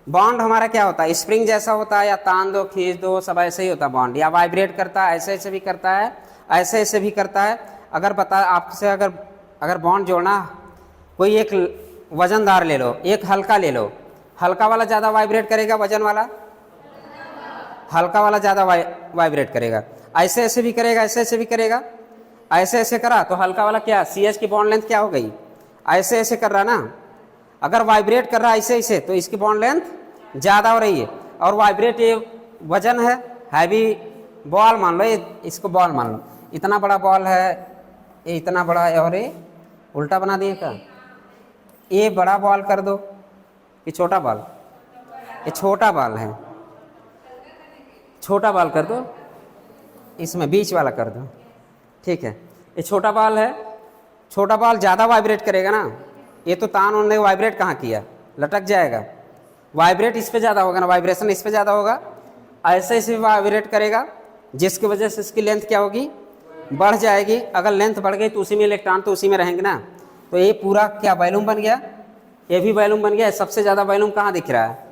Speaker 1: बॉन्ड हमारा क्या होता है, स्प्रिंग जैसा होता है, या तान दो खींच दो सब ऐसे ही होता है बॉन्ड, या वाइब्रेट करता है, ऐसे ऐसे भी करता है, ऐसे ऐसे भी करता है। अगर बता आपसे अगर बॉन्ड जोड़ना, कोई एक वजनदार ले लो, एक हल्का ले लो, हल्का वाला ज़्यादा वाइब्रेट करेगा, वजन वाला हल्का वाला ज़्यादा वाइब्रेट करेगा। ऐसे ऐसे भी करेगा, ऐसे ऐसे भी करेगा, ऐसे ऐसे करा तो हल्का वाला क्या, CH की बॉन्ड लेंथ क्या हो गई, ऐसे ऐसे कर रहा ना। अगर वाइब्रेट कर रहा है ऐसे ऐसे तो इसकी बॉन्ड लेंथ ज़्यादा हो रही है। और वाइब्रेट ये वजन है, हैवी बॉल मान लो, इसको बॉल मान लो, इतना बड़ा बॉल है, ये इतना बड़ा है, और ये उल्टा बना दिए क्या, ये बड़ा बॉल कर दो, ये छोटा बॉल, ये छोटा बॉल है, छोटा बॉल कर दो, इसमें बीच वाला कर दो, ठीक है। ये छोटा बॉल है, छोटा बॉल ज़्यादा वाइब्रेट करेगा ना, ये तो तान उन्होंने वाइब्रेट कहाँ किया, लटक जाएगा, वाइब्रेट इस पे ज़्यादा होगा ना, वाइब्रेशन इस पे ज़्यादा होगा, ऐसे ऐसे वाइब्रेट करेगा, जिसकी वजह से इसकी लेंथ क्या होगी, बढ़ जाएगी। अगर लेंथ बढ़ गई तो उसी में इलेक्ट्रॉन तो उसी में रहेंगे ना, तो ये पूरा क्या वॉल्यूम बन गया, ये भी वॉल्यूम बन गया। सबसे ज़्यादा वॉल्यूम कहाँ दिख रहा है,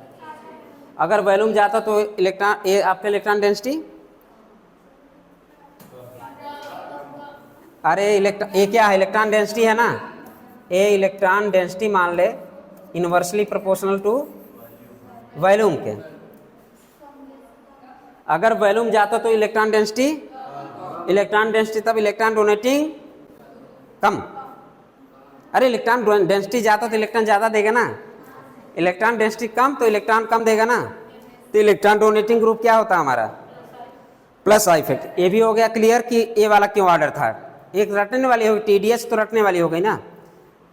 Speaker 1: अगर वॉल्यूम जाता तो इलेक्ट्रॉन, ये आपका इलेक्ट्रॉन डेंसिटी, अरे ये क्या है, इलेक्ट्रॉन डेंसिटी है ना, ये इलेक्ट्रॉन डेंसिटी मान ले इनवर्सली प्रोपोर्शनल टू वॉल्यूम के। अगर वॉल्यूम जाता तो इलेक्ट्रॉन डेंसिटी तब इलेक्ट्रॉन डोनेटिंग कम, अरे इलेक्ट्रॉन डेंसिटी जाता तो इलेक्ट्रॉन ज़्यादा देगा ना, इलेक्ट्रॉन डेंसिटी कम तो इलेक्ट्रॉन कम देगा ना, तो इलेक्ट्रॉन डोनेटिंग ग्रुप क्या होता है हमारा, प्लस आई इफेक्ट। ये भी हो गया क्लियर कि ये वाला क्यों ऑर्डर था, एक रटने वाली होगी, TDH तो रटने वाली हो गई ना,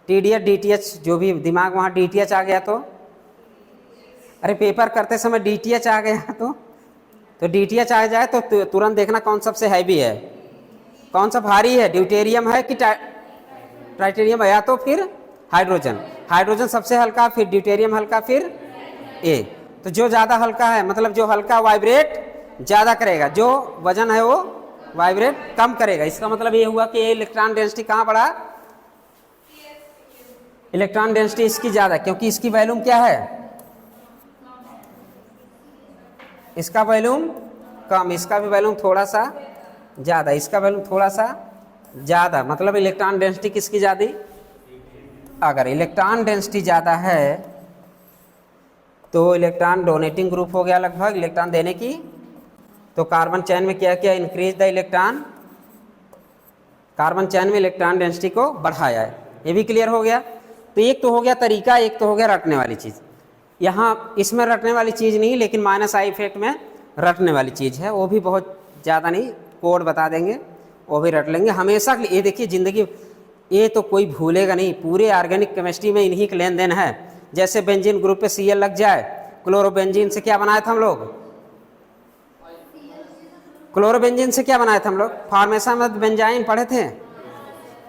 Speaker 1: TDH DTH जो भी दिमाग वहाँ DTH आ गया तो, अरे पेपर करते समय DTH आ गया तो DTH आ जाए तो तुरंत देखना कौन सबसे हैवी है, कौन सा भारी है, ड्यूटेरियम है कि ट्राइटेरियम है, या तो फिर हाइड्रोजन सबसे हल्का, फिर ड्यूटेरियम हल्का, फिर A। तो जो ज़्यादा हल्का है मतलब जो हल्का वाइब्रेट ज़्यादा करेगा, जो वजन है वो वाइब्रेट कम करेगा। इसका मतलब ये हुआ कि इलेक्ट्रॉन डेंसिटी कहाँ बढ़ा, इलेक्ट्रॉन डेंसिटी इसकी ज़्यादा, क्योंकि इसकी वॉल्यूम क्या है, इसका वॉल्यूम कम, इसका भी वॉल्यूम थोड़ा सा ज़्यादा, इसका वॉल्यूम थोड़ा सा ज़्यादा, मतलब इलेक्ट्रॉन डेंसिटी किसकी ज़्यादा, अगर इलेक्ट्रॉन डेंसिटी ज़्यादा है तो इलेक्ट्रॉन डोनेटिंग ग्रुप हो गया लगभग इलेक्ट्रॉन देने की, तो कार्बन चैन में क्या किया, increase the electron, carbon chain में इलेक्ट्रॉन डेंसिटी को बढ़ाया है। ये भी क्लियर हो गया। तो एक तो हो गया तरीका, एक तो हो गया रटने वाली चीज़। यहाँ इसमें रटने वाली चीज़ नहीं, लेकिन माइनस आई इफेक्ट में रटने वाली चीज़ है, वो भी बहुत ज़्यादा नहीं, कोड बता देंगे वो भी रट लेंगे हमेशा। ये देखिए ज़िंदगी, ये तो कोई भूलेगा नहीं, पूरे ऑर्गेनिक केमिस्ट्री में इन्हीं का लेन देन है। जैसे बेंजीन ग्रुप पे Cl लग जाए, क्लोरोबेंजीन से क्या बनाया था हम लोग, क्लोरोबेंजीन से क्या बनाया था हम लोग, फॉर्मेशन में बेंजाइन पढ़े थे,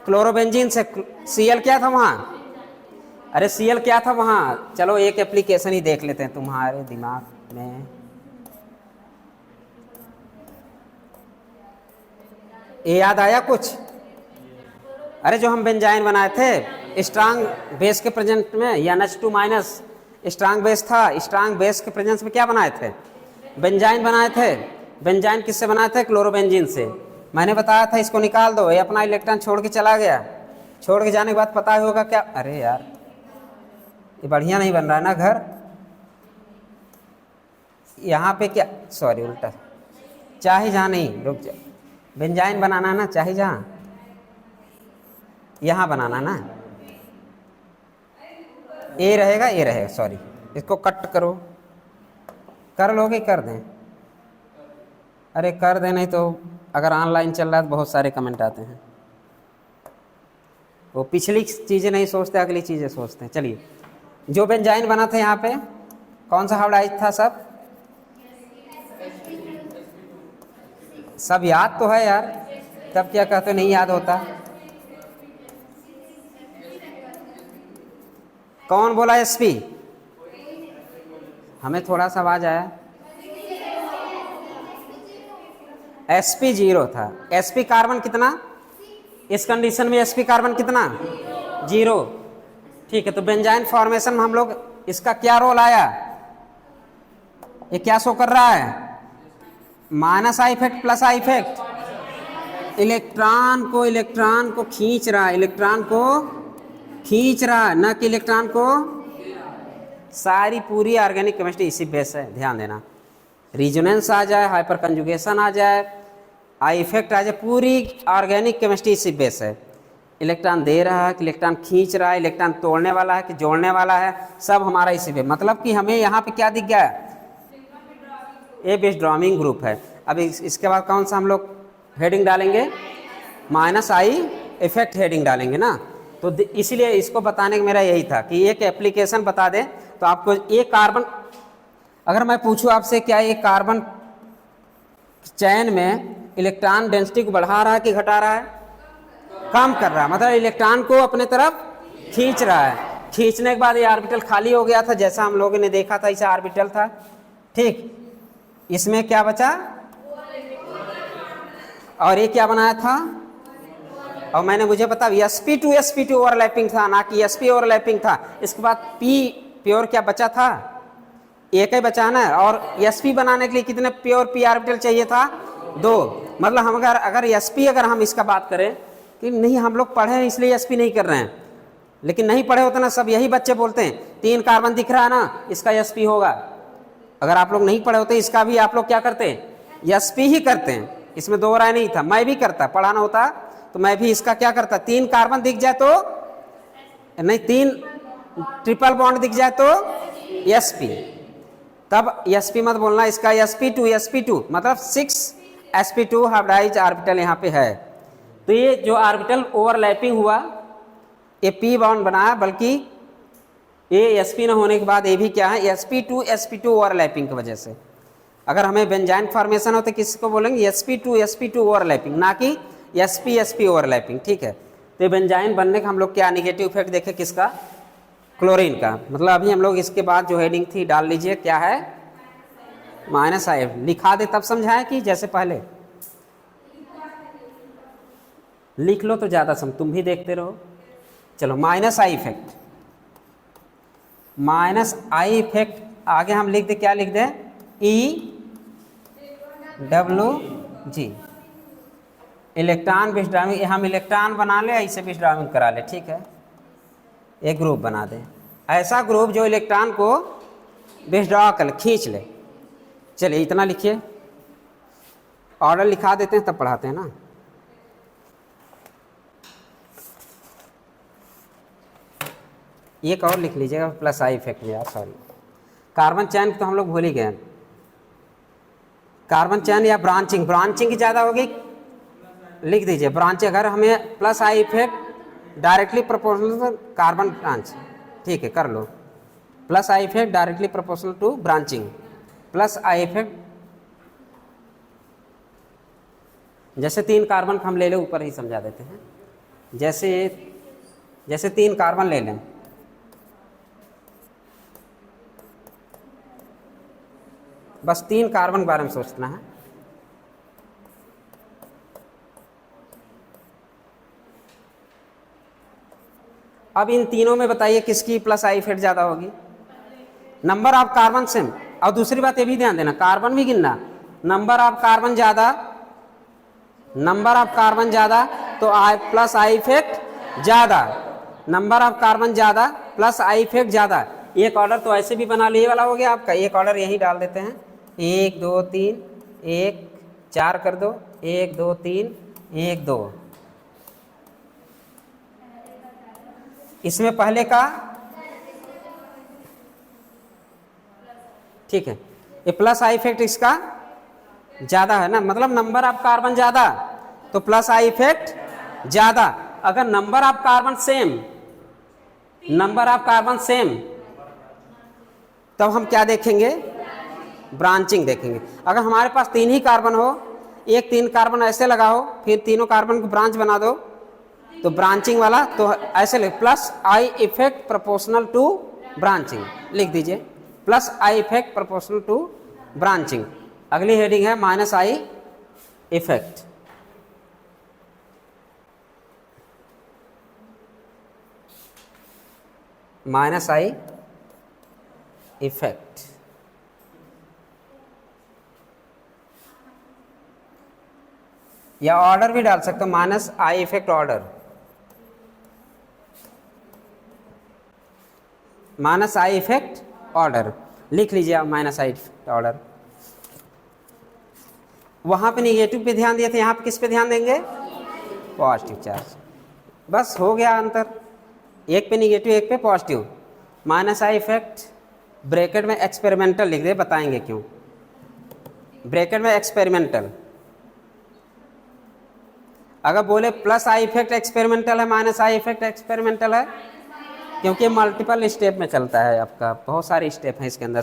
Speaker 1: क्लोरोबेंजीन से Cl क्या था वहाँ, अरे Cl क्या था वहाँ, चलो एक एप्लीकेशन ही देख लेते हैं तुम्हारे दिमाग में। ये याद आया कुछ, अरे जो हम बेंजाइन बनाए थे स्ट्रांग बेस के प्रेजेंट में, या NH2 माइनस स्ट्रांग बेस था, स्ट्रांग बेस के प्रेजेंस में क्या बनाए थे, बेंजाइन बनाए थे। बेंजाइन किससे बनाए थे, क्लोरोबेंजीन से। मैंने बताया था इसको निकाल दो, ये अपना इलेक्ट्रॉन छोड़ के चला गया, छोड़ के जाने के बाद पता होगा क्या, अरे यार ये बढ़िया नहीं बन रहा है ना घर, यहाँ पे क्या, सॉरी उल्टा, चाहे जहाँ नहीं, रुक जा, बेंजाइन बनाना ना, चाहे जहाँ यहाँ बनाना ना, ये रहेगा, ये रहेगा, सॉरी इसको कट करो, कर लोगे, कर दें, अरे कर दें, नहीं तो अगर ऑनलाइन चल रहा है तो बहुत सारे कमेंट आते हैं, वो पिछली चीज़ें नहीं सोचते, अगली चीज़ें सोचते हैं। चलिए, जो बेंजाइन बना था यहाँ पे कौन सा हाइब्रिडाइज था सब, सब याद तो है यार, तब क्या कहते नहीं याद होता। कौन बोला sp? हमें थोड़ा सा आवाज आया। sp 0 था। sp कार्बन कितना इस कंडीशन में? sp कार्बन कितना? 0। ठीक है, तो बेंजाइन फॉर्मेशन में हम लोग इसका क्या रोल आया? ये क्या शो कर रहा है? Minus I effect plus I effect. Electron को खींच रहा है, इलेक्ट्रॉन को खींच रहा है, न कि इलेक्ट्रॉन को। सारी पूरी ऑर्गेनिक केमिस्ट्री इसी बेस है, ध्यान देना। रिजोनेंस आ जाए, हाइपर कंजुगेशन आ जाए, आई इफेक्ट आ जाए, पूरी ऑर्गेनिक केमिस्ट्री इसी बेस है। इलेक्ट्रॉन दे रहा है कि इलेक्ट्रॉन खींच रहा है, इलेक्ट्रॉन तोड़ने वाला है कि जोड़ने वाला है, सब हमारा इसी पे। मतलब कि हमें यहाँ पे क्या दिख गया? ए विथड्रॉइंग ग्रुप है। अब इसके बाद कौन सा हम लोग हेडिंग डालेंगे? माइनस आई इफेक्ट हेडिंग डालेंगे ना। तो इसीलिए इसको बताने का मेरा यही था कि एक एप्लीकेशन बता दें तो आपको एक कार्बन, अगर मैं पूछूं आपसे क्या एक कार्बन चैन में इलेक्ट्रॉन डेंसिटी को बढ़ा रहा है कि घटा रहा है? कम कर रहा है, मतलब इलेक्ट्रॉन को अपने तरफ खींच रहा है। खींचने के बाद ये ऑर्बिटल खाली हो गया था, जैसा हम लोगों ने देखा था, ऐसा ऑर्बिटल था। ठीक, इसमें क्या बचा? और ये क्या बनाया था? और मैंने मुझे बता sp2 ओवरलैपिंग था, ना कि sp ओवरलैपिंग था। इसके बाद p प्योर क्या बचा था? एक ही बचा ना। और sp बनाने के लिए कितने प्योर p ऑर्बिटल चाहिए था? 2। मतलब हम अगर sp अगर हम इसका बात करें कि नहीं हम लोग पढ़े हैं इसलिए sp नहीं कर रहे हैं, लेकिन नहीं पढ़े होते ना, सब यही बच्चे बोलते हैं 3 कार्बन दिख रहा है ना, इसका sp होगा। अगर आप लोग नहीं पढ़े होते इसका भी आप लोग क्या करते हैं? sp ही करते हैं, इसमें दो राय नहीं था। मैं भी करता, पढ़ाना होता तो मैं भी इसका क्या करता, 3 कार्बन दिख जाए तो नहीं, 3 ट्रिपल बॉन्ड दिख जाए तो sp, तब sp मत बोलना, इसका sp2 मतलब 6 sp2 हाइब्रिडाइज्ड ऑर्बिटल यहाँ पे है। तो ये जो ऑर्बिटल ओवरलैपिंग हुआ ये p बॉन्ड बना, बल्कि ये sp न होने के बाद ये भी क्या है? sp2 ओवरलैपिंग की वजह से। अगर हमें बेंजाइन फॉर्मेशन हो तो किसको बोलेंगे? sp2 ओवरलैपिंग, ना कि sp ओवरलैपिंग। ठीक है, तो बेंजाइन बनने का हम लोग क्या निगेटिव इफेक्ट देखे? किसका? क्लोरीन का। मतलब अभी हम लोग इसके बाद जो हेडिंग थी डाल लीजिए, क्या है? माइनस आई। लिखा दे तब समझाएं कि जैसे पहले? लिख लो तो ज़्यादा तुम भी देखते रहो। चलो, minus I effect, minus I effect आगे हम लिख दे, क्या लिख दे? EWG, electron withdrawing. हम इलेक्ट्रॉन बना ले, ऐसे विथड्रॉइंग करा ले। ठीक है, एक ग्रुप बना दे, ऐसा ग्रुप जो इलेक्ट्रॉन को विथड्रॉ कर, खींच ले। चलिए इतना लिखिए, ऑर्डर लिखा देते हैं तब पढ़ाते हैं ना। एक और लिख लीजिएगा प्लस आई इफेक्ट में यार, सॉरी। कार्बन चैन तो हम लोग भूल ही गए। कार्बन चैन या ब्रांचिंग की ज़्यादा होगी, लिख दीजिए ब्रांचिंग। अगर हमें plus I effect directly proportional carbon branch, ठीक है कर लो। Plus I effect directly proportional to branching, plus I effect. जैसे 3 कार्बन हम ले लें, ऊपर ही समझा देते हैं। जैसे 3 कार्बन ले लें, बस 3 कार्बन के बारे में सोचना है। अब इन तीनों में बताइए किसकी प्लस आई इफेक्ट ज़्यादा होगी? Number of carbon same. और दूसरी बात ये भी ध्यान देना, कार्बन भी गिनना। नंबर ऑफ कार्बन ज़्यादा, तो प्लस आई इफेक्ट ज़्यादा। नंबर ऑफ कार्बन ज़्यादा प्लस आई इफेक्ट ज़्यादा। एक ऑर्डर तो ऐसे भी बना लिए वाला हो गया आपका। एक ऑर्डर यही डाल देते हैं, 1 2 3 1 4 कर दो, 1 2 3 1 2। इसमें पहले का ठीक है, ये प्लस आई इफेक्ट इसका ज़्यादा है ना, मतलब नंबर ऑफ कार्बन ज़्यादा तो प्लस आई इफेक्ट ज़्यादा। अगर नंबर ऑफ कार्बन सेम, तब हम क्या देखेंगे? ब्रांचिंग देखेंगे। अगर हमारे पास 3 ही कार्बन हो, एक 3 कार्बन ऐसे लगाओ, फिर तीनों कार्बन को ब्रांच बना दो, तो ब्रांचिंग वाला तो ऐसे लिख plus I effect proportional to branching, लिख दीजिए plus I effect proportional to branching. अगली हेडिंग है minus I effect. Minus I effect, या ऑर्डर भी डाल सकते हो, minus I effect order, minus I effect order लिख लीजिए आप, माइनस आई इफेक्ट ऑर्डर। वहां पे निगेटिव पे ध्यान दिए थे, यहाँ पे किस पे ध्यान देंगे? Positive charge. बस हो गया अंतर, एक पे निगेटिव एक पे positive. Minus I effect bracket में एक्सपेरिमेंटल लिख दे, बताएंगे क्यों। ब्रैकेट में एक्सपेरिमेंटल, अगर बोले प्लस आई इफेक्ट एक्सपेरिमेंटल है, माइनस आई इफेक्ट एक्सपेरिमेंटल है, क्योंकि मल्टीपल स्टेप में चलता है आपका, बहुत सारे स्टेप हैं इसके अंदर।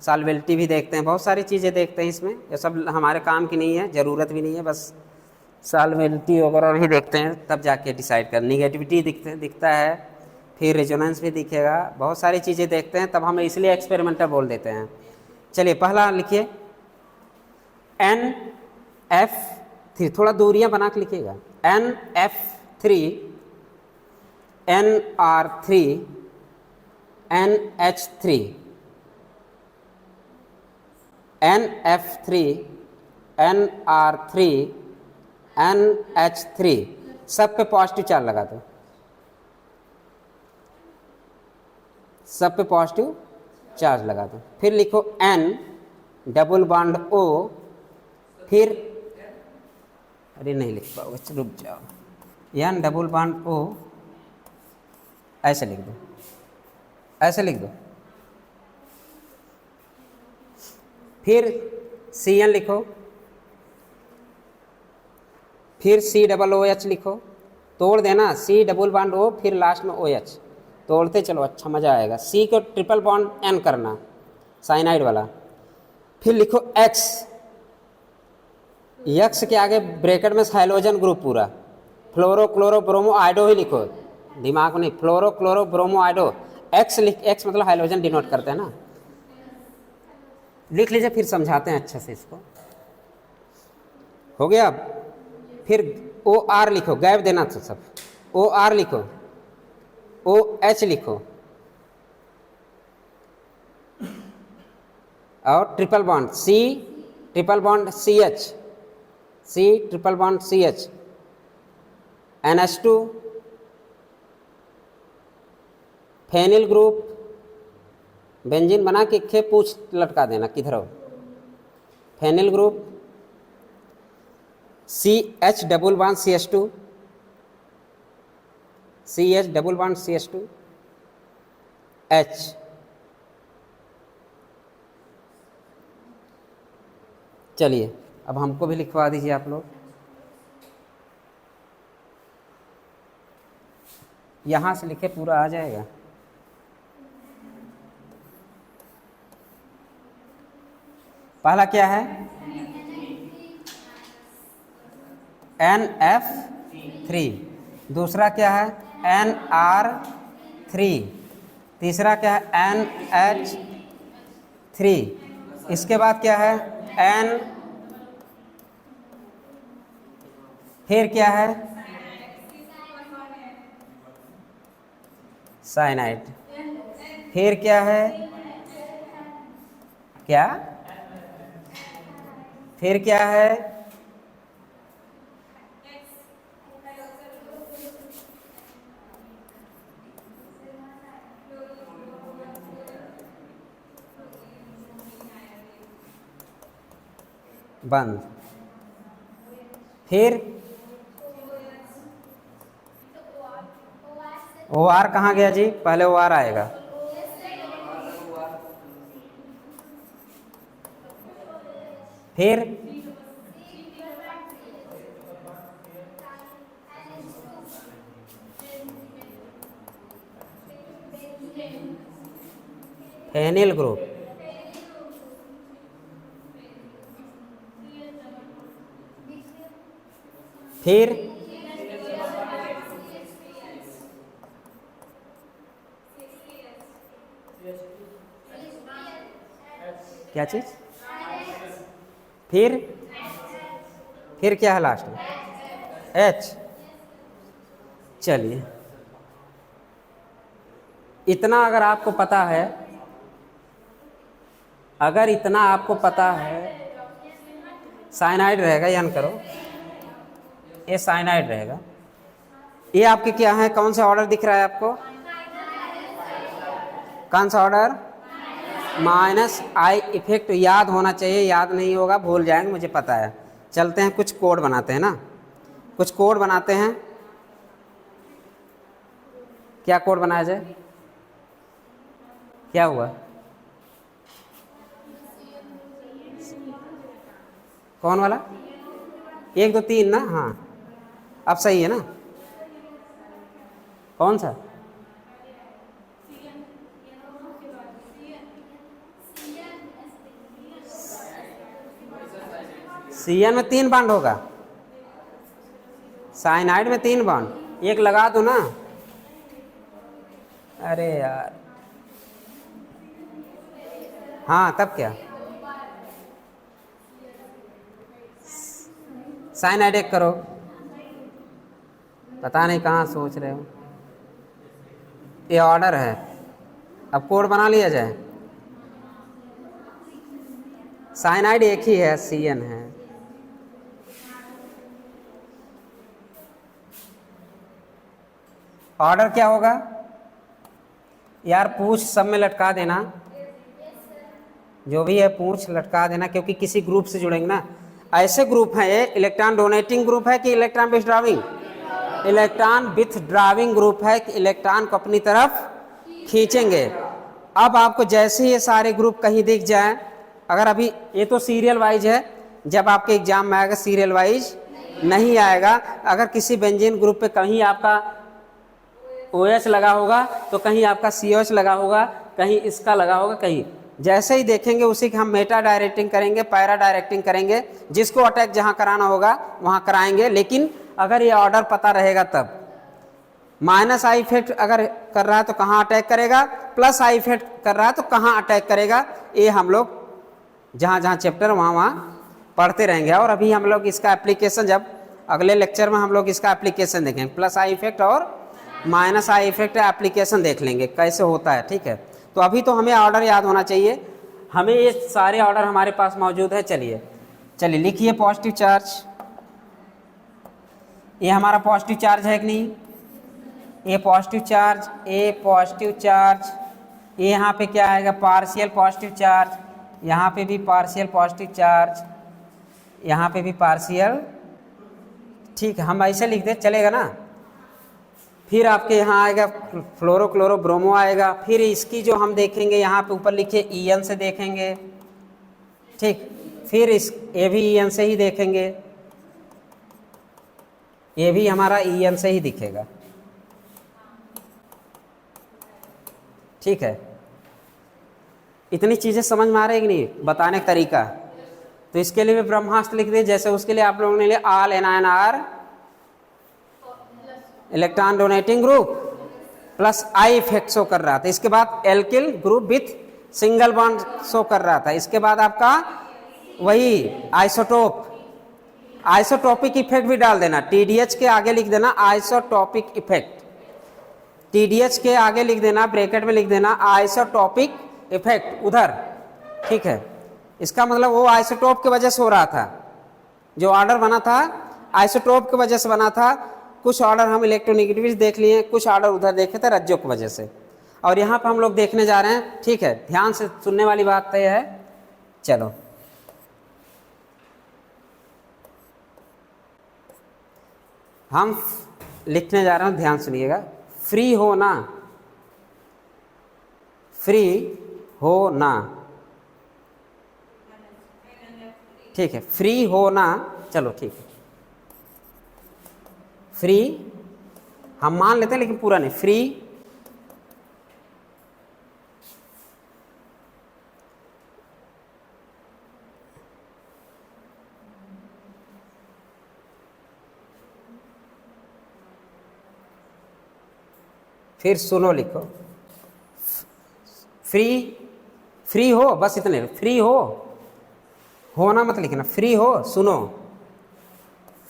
Speaker 1: सॉल्वेबिलिटी भी देखते हैं, बहुत सारी चीज़ें देखते हैं इसमें, ये सब हमारे काम की नहीं है, ज़रूरत भी नहीं है, बस सॉल्वेबिलिटी वगैरह भी देखते हैं तब जाके डिसाइड कर। निगेटिविटी दिखता है, फिर रेजोनेंस भी दिखेगा, बहुत सारी चीज़ें देखते हैं, तब हम इसलिए एक्सपेरिमेंटल बोल देते हैं। चलिए पहला लिखिए NF3, थोड़ा दूरियां बना के लिखिएगा, NF3 NR3 NH3, NF3 NR3 NH3, सब पे पॉजिटिव चार्ज लगा दो, सब पे पॉजिटिव चार्ज लगा दो। फिर लिखो N डबल बॉन्ड O, फिर अरे नहीं लिख पाओगे, रुक जाओ, N डबल बॉन्ड O, ऐसे लिख दो, ऐसे लिख दो। फिर Cn लिखो, फिर C डबल OH लिखो, तोड़ देना, C डबल बॉन्ड O, फिर लास्ट में OH, तोड़ते चलो, अच्छा मज़ा आएगा। C को ट्रिपल बॉन्ड N करना, साइनाइड वाला। फिर लिखो X, X के आगे ब्रैकेट में हाइड्रोजन ग्रुप पूरा, फ्लोरो क्लोरो ब्रोमो आइडो ही लिखो, दिमाग में नहीं, फ्लोरो क्लोरो ब्रोमो आइडो। X लिख, X मतलब हाइड्रोजन डिनोट करते हैं ना, लिख लीजिए, फिर समझाते हैं अच्छे से इसको। हो गया। फिर OR लिखो, गैप देना तो सब, OR लिखो, OH लिखो, और triple bond C triple bond CH, C triple bond CH, NH2 phenyl group, benzene बना के खे पूछ लटका देना किधर हो, phenyl group, CH double bond CH2, CH double bond CH2 H, चलिए अब हमको भी लिखवा दीजिए आप लोग। यहाँ से लिखे पूरा आ जाएगा। पहला क्या है? NF3, दूसरा क्या है? NR3, तीसरा क्या है? NH3, इसके बाद क्या है? N, फिर क्या है? साइनाइड, फिर क्या है? क्या? फिर क्या है? बंद। फिर OR कहाँ गया जी? पहले OR आएगा। फिर फेनिल ग्रुप, फिर क्या चीज, फिर क्या है लास्ट में, एच। चलिए इतना अगर आपको पता है, अगर इतना आपको पता है, साइनाइड रहेगा, यान करो ये साइनाइड रहेगा। ये आपके क्या है, कौन सा ऑर्डर दिख रहा है आपको, कौन सा ऑर्डर, माइनस आई इफेक्ट याद होना चाहिए, याद नहीं होगा भूल जाएंगे, मुझे पता है। चलते हैं कुछ कोड बनाते हैं ना, कुछ कोड बनाते हैं। क्या कोड बनाया जाए, क्या हुआ, कौन वाला, 1 2 3 ना, हाँ अब सही है ना, कौन सा, सीएन में 3 बॉन्ड होगा, साइनाइड में 3 बॉन्ड, एक लगा दो ना, अरे यार, हाँ तब क्या, साइनाइड एक करो, पता नहीं कहाँ सोच रहे हो, ये ऑर्डर है, अब कोड बना लिया जाए। साइनाइड एक ही है, सीएन है, ऑर्डर क्या होगा यार, पूछ सब में लटका देना, जो भी है पूछ लटका देना, क्योंकि किसी ग्रुप से जुड़ेंगे ना। ऐसे ग्रुप हैं ये, इलेक्ट्रॉन डोनेटिंग ग्रुप है कि इलेक्ट्रॉन विथड्राविंग, इलेक्ट्रॉन विथड्राविंग ग्रुप है कि इलेक्ट्रॉन को अपनी तरफ खींचेंगे। अब आपको जैसे ही ये सारे ग्रुप कहीं दिख जाए, अगर अभी ये तो सीरियल वाइज है, जब आपके एग्जाम में आएगा सीरियल वाइज नहीं आएगा। अगर किसी बेंजीन ग्रुप पे कहीं आपका OH लगा होगा तो कहीं आपका CH लगा होगा, कहीं इसका लगा होगा, कहीं जैसे ही देखेंगे उसी का हम मेटा डायरेक्टिंग करेंगे, पैरा डायरेक्टिंग करेंगे, जिसको अटैक जहां कराना होगा वहां कराएंगे। लेकिन अगर ये ऑर्डर पता रहेगा तब, माइनस आई इफेक्ट अगर कर रहा है तो कहाँ अटैक करेगा, प्लस आई इफेक्ट कर रहा है तो कहाँ अटैक करेगा, ये हम लोग जहाँ जहाँ चैप्टर वहाँ वहाँ पढ़ते रहेंगे। और अभी हम लोग इसका एप्लीकेशन, जब अगले लेक्चर में हम लोग इसका एप्लीकेशन देखेंगे, प्लस आई इफेक्ट और माइनस आई इफेक्ट एप्लीकेशन देख लेंगे कैसे होता है, ठीक है। तो अभी तो हमें ऑर्डर याद होना चाहिए, हमें ये सारे ऑर्डर हमारे पास मौजूद है। चलिए लिखिए पॉजिटिव चार्ज, ये हमारा पॉजिटिव चार्ज है कि नहीं, ए पॉजिटिव चार्ज, ए पॉजिटिव चार्ज, ये यहाँ पे क्या आएगा, पार्शियल पॉजिटिव चार्ज, यहाँ पे भी पार्शियल पॉजिटिव चार्ज, यहाँ पे भी पार्शियल, ठीक है हम ऐसे लिख दे चलेगा ना। फिर आपके यहाँ आएगा फ्लोरो क्लोरो ब्रोमो आएगा, फिर इसकी जो हम देखेंगे यहाँ पे ऊपर लिखे EN से देखेंगे, ठीक, फिर इस ये भी EN से ही देखेंगे, ये भी हमारा EN से ही दिखेगा, ठीक है। इतनी चीज़ें समझ में आ रही है कि नहीं, बताने का तरीका। तो इसके लिए भी ब्रह्मास्त्र लिख दिए, जैसे उसके लिए आप लोगों ने लिया all anion are electron donating group plus I effect show कर रहा था, इसके बाद alkyl group with single bond show कर रहा था, इसके बाद आपका वही आइसोटोप, आइसोटोपिक इफेक्ट भी डाल देना, TDH के आगे लिख देना आइसोटोपिक इफेक्ट, TDH के आगे लिख देना, ब्रैकेट में लिख देना आइसोटोपिक इफेक्ट उधर, ठीक है। इसका मतलब वो आइसोटोप की वजह से हो रहा था, जो ऑर्डर बना था आइसोटोप की वजह से बना था। कुछ ऑर्डर हम इलेक्ट्रोनेगेटिविटी देख लिए, कुछ ऑर्डर उधर देखे थे रज्जों की वजह से, और यहाँ पर हम लोग देखने जा रहे हैं, ठीक है। ध्यान से सुनने वाली बात तो यह है। चलो हम लिखने जा रहे हैं, ध्यान सुनिएगा, फ्री होना, फ्री होना, ठीक है, फ्री होना, चलो ठीक है, फ्री हम मान लेते हैं लेकिन पूरा नहीं, फ्री फिर सुनो लिखो, फ्री, फ्री हो, बस इतने, फ्री हो ना मत लिखना, फ्री हो सुनो,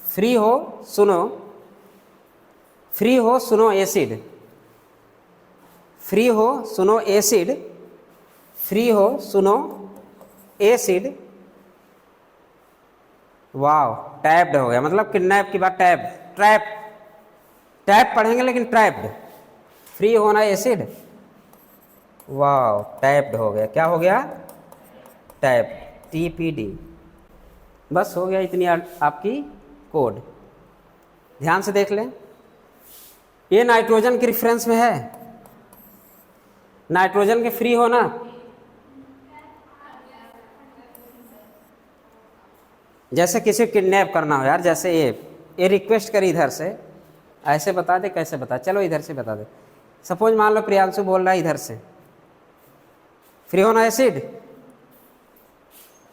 Speaker 1: फ्री हो सुनो, फ्री हो सुनो एसिड, फ्री हो सुनो एसिड, फ्री हो सुनो एसिड। वाव, टैप्ड हो गया, मतलब किडनैप की बात, टैप, ट्रैप, टैप पढ़ेंगे लेकिन ट्रैप्ड, फ्री होना एसिड, वाव टैप्ड हो गया, क्या हो गया, टैप, TPD। बस हो गया, इतनी आपकी कोड। ध्यान से देख लें, ये नाइट्रोजन के रेफरेंस में है, नाइट्रोजन के फ्री होना, जैसे किसी को किडनैप करना हो यार, जैसे ये रिक्वेस्ट करी इधर से, ऐसे बता दे, कैसे बता, चलो इधर से बता दे, सपोज मान लो प्रियांशु बोल रहा है इधर से, फ्री होना एसिड,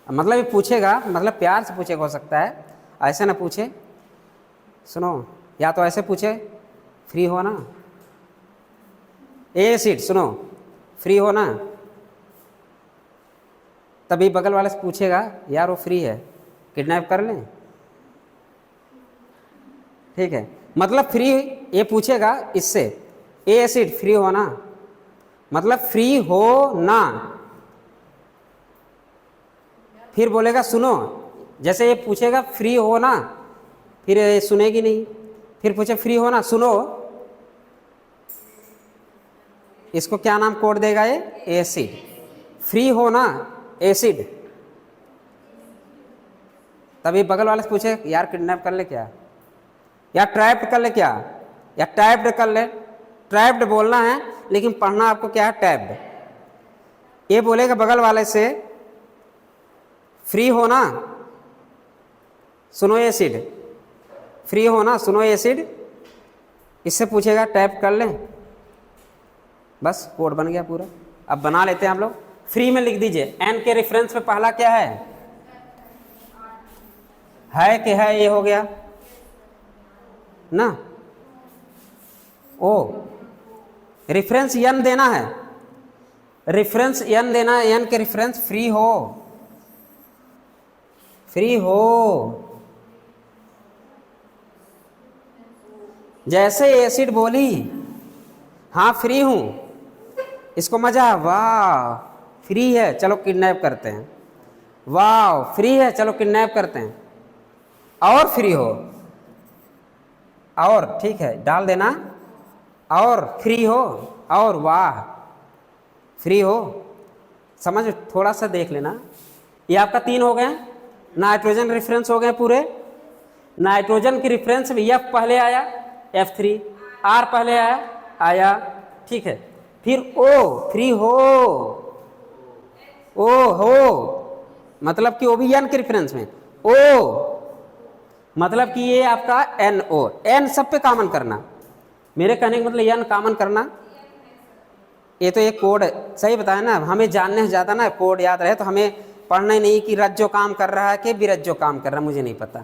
Speaker 1: मतलब ये पूछेगा, मतलब प्यार से पूछेगा, हो सकता है ऐसे ना पूछे, सुनो, या तो ऐसे पूछे, फ्री होना एसिड, सुनो फ्री होना, तभी बगल वाले से पूछेगा यार वो फ्री है, किडनैप कर लें, ठीक है, मतलब फ्री, ये पूछेगा इससे, एसिड फ्री होना, मतलब फ्री हो ना, फिर बोलेगा सुनो, जैसे ये पूछेगा फ्री हो ना, फिर ये सुनेगी नहीं, फिर पूछे फ्री हो ना सुनो, इसको क्या नाम कोड देगा ये, एसिड, फ्री हो ना एसिड, तभी बगल वाले से पूछे यार किडनैप कर ले क्या, या ट्रैप्ड कर ले क्या, या टैप्ड कर ले, ट्रैप्ड बोलना है लेकिन पढ़ना आपको क्या है, टैप्ड। ये बोलेगा बगल वाले से फ्री होना सुनो एसिड, फ्री होना सुनो एसिड, इससे पूछेगा टैप कर लें, बस कोड बन गया पूरा। अब बना लेते हैं हम लोग, फ्री में लिख दीजिए, एन के रेफरेंस में पहला क्या है कि है, ये हो गया ना, ओ रेफरेंस एन देना है, रेफरेंस एन देना है, एन के रेफरेंस फ्री हो, फ्री हो, जैसे एसिड बोली हाँ फ्री हूं, इसको मजा, वाह फ्री है चलो किडनैप करते हैं, वाह फ्री है चलो किडनैप करते हैं, और फ्री हो, और ठीक है डाल देना, और फ्री हो, और वाह फ्री हो, समझ, थोड़ा सा देख लेना। ये आपका 3 हो गए, नाइट्रोजन रेफरेंस हो गए पूरे, नाइट्रोजन की रेफरेंस में F पहले आया, F3, R पहले आया, ठीक है, फिर O फ्री हो, मतलब कि वो भी एन के रेफरेंस में, O मतलब कि ये आपका NO, N सब पे कॉमन करना, मेरे कहने का मतलब N कॉमन करना, ये तो एक कोड सही बताया ना, हमें जानने से ज़्यादा ना कोड याद रहे, तो हमें पढ़ना ही नहीं कि रज्जो काम कर रहा है कि बिरज्जो काम कर रहा है, मुझे नहीं पता,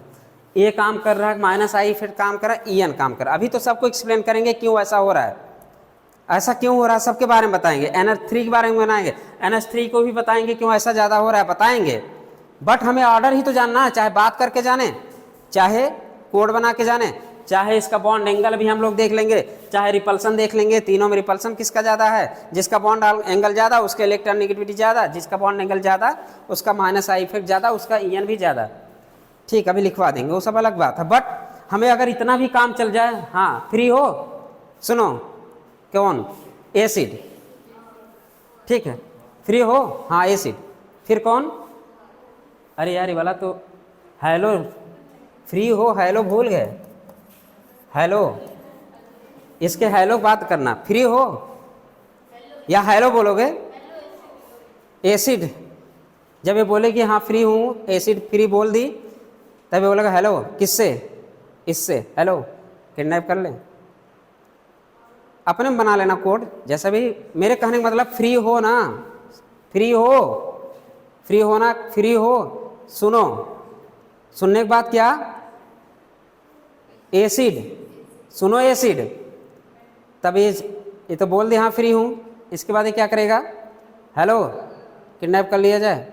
Speaker 1: ए काम कर रहा है, -i फिर काम कर रहा है, EN काम कर रहा है, अभी तो सबको एक्सप्लेन करेंगे क्यों ऐसा हो रहा है, ऐसा क्यों हो रहा है सबके बारे में बताएंगे, NH3 के बारे में बनाएंगे, NH3 को भी बताएंगे क्यों ऐसा ज़्यादा हो रहा है बताएंगे, बट हमें ऑर्डर ही तो जानना है, चाहे बात करके जाने, चाहे कोड बना के जाने, चाहे इसका बॉन्ड एंगल भी हम लोग देख लेंगे, चाहे रिपल्सन देख लेंगे, तीनों में रिपल्सन किसका ज़्यादा है, जिसका बॉन्ड एंगल ज़्यादा उसके इलेक्ट्रॉन नेगेटिविटी ज़्यादा, जिसका बॉन्ड एंगल ज़्यादा उसका -i इफेक्ट ज़्यादा, उसका EN भी ज़्यादा, ठीक अभी लिखवा देंगे, वो सब अलग बात है, बट हमें अगर इतना भी काम चल जाए, हाँ फ्री हो सुनो, कौन, एसिड, ठीक है, फ्री हो हाँ एसिड, फिर कौन, अरे यार ये वाला तो हेलो, फ्री हो हेलो भूल गए, हेलो, इसके हेलो बात करना, फ्री हो या हेलो बोलोगे, एसिड जब ये बोले कि हाँ फ्री हूँ, एसिड फ्री बोल दी, तब ये बोलेगा हेलो, किससे, इससे, हेलो किडनैप कर लें, अपने में बना लेना कोड, जैसा भी, मेरे कहने का मतलब फ्री हो ना, फ्री हो, फ्री होना, फ्री हो सुनो, सुनने के बाद क्या, एसिड सुनो एसिड, तब ये तो बोल दे हाँ फ्री हूँ, इसके बाद ये क्या करेगा, हेलो किडनैप कर लिया जाए,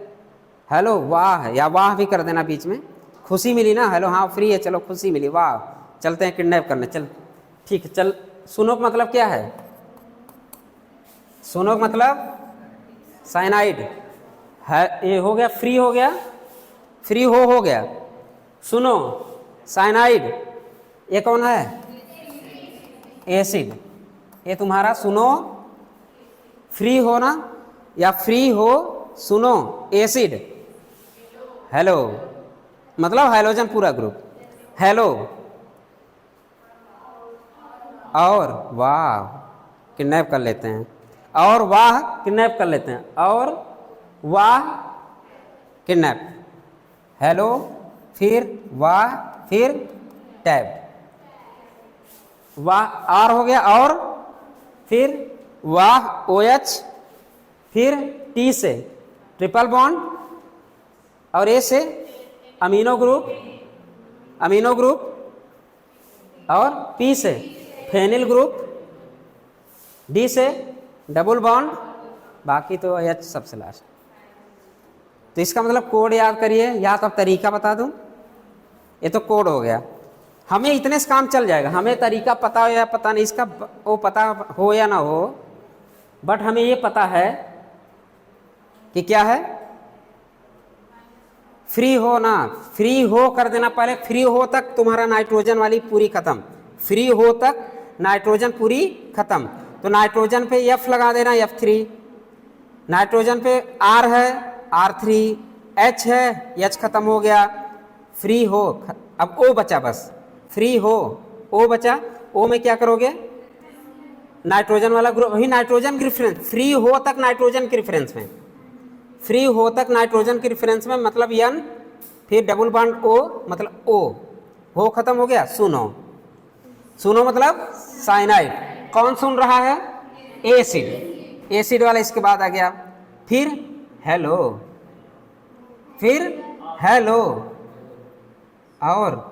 Speaker 1: हेलो वाह, या वाह भी कर देना बीच में, खुशी मिली ना, हेलो हाँ फ्री है, चलो खुशी मिली, वाह चलते हैं किडनैप करने, चल ठीक है चल। सुनो का मतलब क्या है, सुनो का मतलब साइनाइड है, ये हो गया फ्री, हो गया फ्री हो गया। सुनो साइनाइड, ये कौन है, एसिड, ये तुम्हारा सुनो फ्री हो ना, या फ्री हो सुनो एसिड, हेलो मतलब हाइड्रोजन पूरा ग्रुप, हेलो और वाह किडनैप कर लेते हैं, और वाह किडनैप कर लेते हैं, और वाह किडनैप, हेलो फिर वाह फिर टैब, वाह आर हो गया, और फिर वाह OH, फिर T से ट्रिपल बॉन्ड, और A से अमीनो ग्रुप, और P से फेनिल ग्रुप, D से डबल बॉन्ड, बाकी तो H सबसे लास्ट। तो इसका मतलब कोड याद करिए, या तो अब तरीका बता दूं, ये तो कोड हो गया, हमें इतने से काम चल जाएगा, हमें तरीका पता हो या पता नहीं, इसका वो पता हो या ना हो, बट हमें ये पता है कि क्या है, फ्री हो ना, फ्री हो कर देना पहले, फ्री हो तक तुम्हारा नाइट्रोजन वाली पूरी खत्म, फ्री हो तक नाइट्रोजन पूरी खत्म। तो नाइट्रोजन पे F लगा देना, F3, नाइट्रोजन पे R है R3, H है H खत्म हो गया, फ्री हो, अब O बचा, बस फ्री हो O बचा, O में क्या करोगे, नाइट्रोजन वाला ग्रुप, वही नाइट्रोजन की रिफरेंस, फ्री हो तक नाइट्रोजन की रिफरेंस में, फ्री हो तक नाइट्रोजन की रिफरेंस में मतलब N, फिर डबल बॉन्ड O मतलब O, हो खत्म हो गया, सुनो मतलब साइनाइड, कौन सुन रहा है, एसिड, एसिड वाला इसके बाद आ गया, फिर हेलो, फिर हेलो, और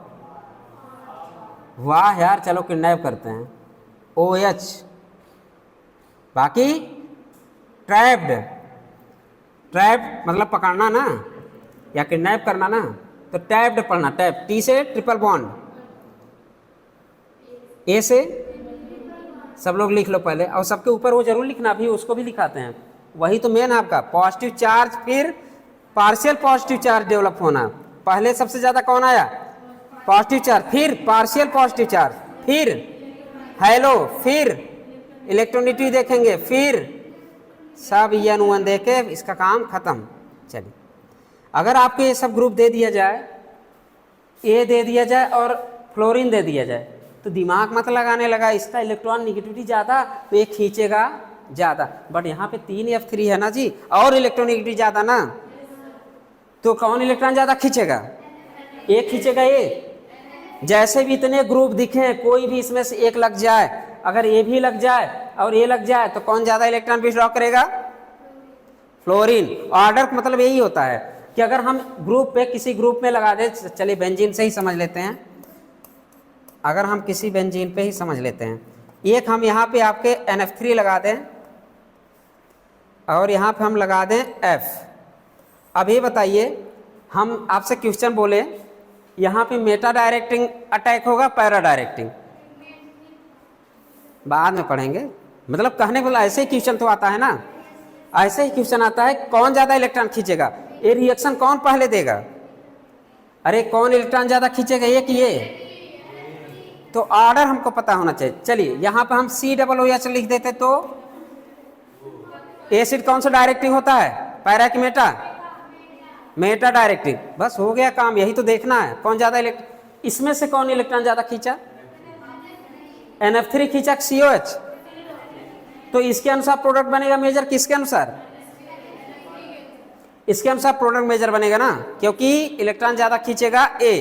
Speaker 1: वाह यार चलो किडनैप करते हैं, OH, बाकी ट्रैप्ड मतलब पकड़ना ना, या किडनैप करना ना, तो ट्रैप्ड पढ़ना, टैप, T से ट्रिपल बॉन्ड, A से सब लोग लिख लो पहले, और सबके ऊपर वो जरूर लिखना, अभी उसको भी लिखाते हैं, वही तो मेन है आपका, पॉजिटिव चार्ज, फिर पार्शियल पॉजिटिव चार्ज डेवलप होना, पहले सबसे ज्यादा कौन आया, पॉजिटिव चार्ज, फिर पार्शियल पॉजिटिव चार्ज, फिर हेलो, फिर इलेक्ट्रोनिटी देखेंगे, फिर सब N1 देके इसका काम खत्म। चलिए अगर आपको ये सब ग्रुप दे दिया जाए, A दे दिया जाए और फ्लोरीन दे दिया जाए, तो दिमाग मत लगाने लगा, इसका इलेक्ट्रॉन निगेटिविटी ज़्यादा तो ये खींचेगा ज़्यादा, बट यहाँ पे 3F3 है ना जी, और इलेक्ट्रॉन निगेटिविटी ज़्यादा ना, तो कौन इलेक्ट्रॉन ज़्यादा खींचेगा, एक खींचेगा ये, जैसे भी इतने ग्रुप दिखे कोई भी इसमें से एक लग जाए, अगर ये भी लग जाए और ये लग जाए तो कौन ज़्यादा इलेक्ट्रॉन विथड्रॉ करेगा, फ्लोरीन। ऑर्डर मतलब यही होता है कि अगर हम ग्रुप पे किसी ग्रुप में लगा दें, चलिए बेंजीन से ही समझ लेते हैं, अगर हम किसी बेंजीन पे ही समझ लेते हैं, एक हम यहाँ पे आपके NF3 लगा दें और यहाँ पे हम लगा दें F। अब ये बताइए, हम आपसे क्वेश्चन बोले यहाँ पे मेटा डायरेक्टिंग अटैक होगा पैरा डायरेक्टिंग, बाद में पढ़ेंगे, मतलब कहने को ऐसे ही क्वेश्चन तो आता है ना, ऐसे ही क्वेश्चन आता है, कौन ज़्यादा इलेक्ट्रॉन खींचेगा, ये रिएक्शन कौन पहले देगा, अरे कौन इलेक्ट्रॉन ज़्यादा खींचेगा, ये कि ये, तो ऑर्डर हमको पता होना चाहिए। चलिए यहाँ पे हम COOH लिख देते तो एसिड कौन सा डायरेक्टिंग होता है, पैरा की मेटा, मेटा डायरेक्टिंग, बस हो गया काम, यही तो देखना है कौन ज़्यादा इसमें से कौन इलेक्ट्रॉन ज़्यादा खींचा, NF3 खींचा COH, तो इसके अनुसार प्रोडक्ट बनेगा मेजर, किसके अनुसार, इसके अनुसार प्रोडक्ट मेजर बनेगा ना, क्योंकि इलेक्ट्रॉन ज़्यादा खींचेगा A।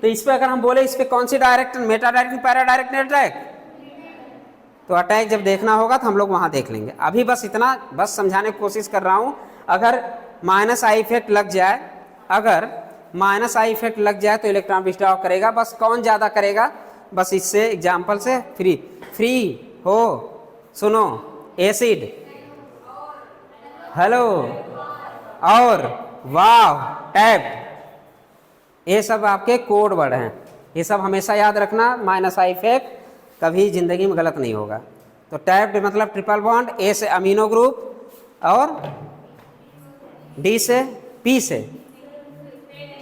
Speaker 1: तो इस पे अगर हम बोले इस पे कौन सी direct, meta directing para directing attack, तो अटैक जब देखना होगा तो हम लोग वहां देख लेंगे, अभी बस इतना बस समझाने की कोशिश कर रहा हूं। अगर -I इफेक्ट लग जाए, अगर -I इफेक्ट लग जाए तो इलेक्ट्रॉन विथड्रॉ करेगा, बस कौन ज़्यादा करेगा, बस इससे एग्जाम्पल से फ्री हो सुनो, एसिड, हेलो, और, वाव, टैब, ये सब आपके कोड वर्ड हैं। ये सब हमेशा याद रखना, माइनस आई इफेक्ट कभी जिंदगी में गलत नहीं होगा। तो टैब्ड मतलब ट्रिपल बॉन्ड, ए से अमीनो ग्रुप, और डी से, पी से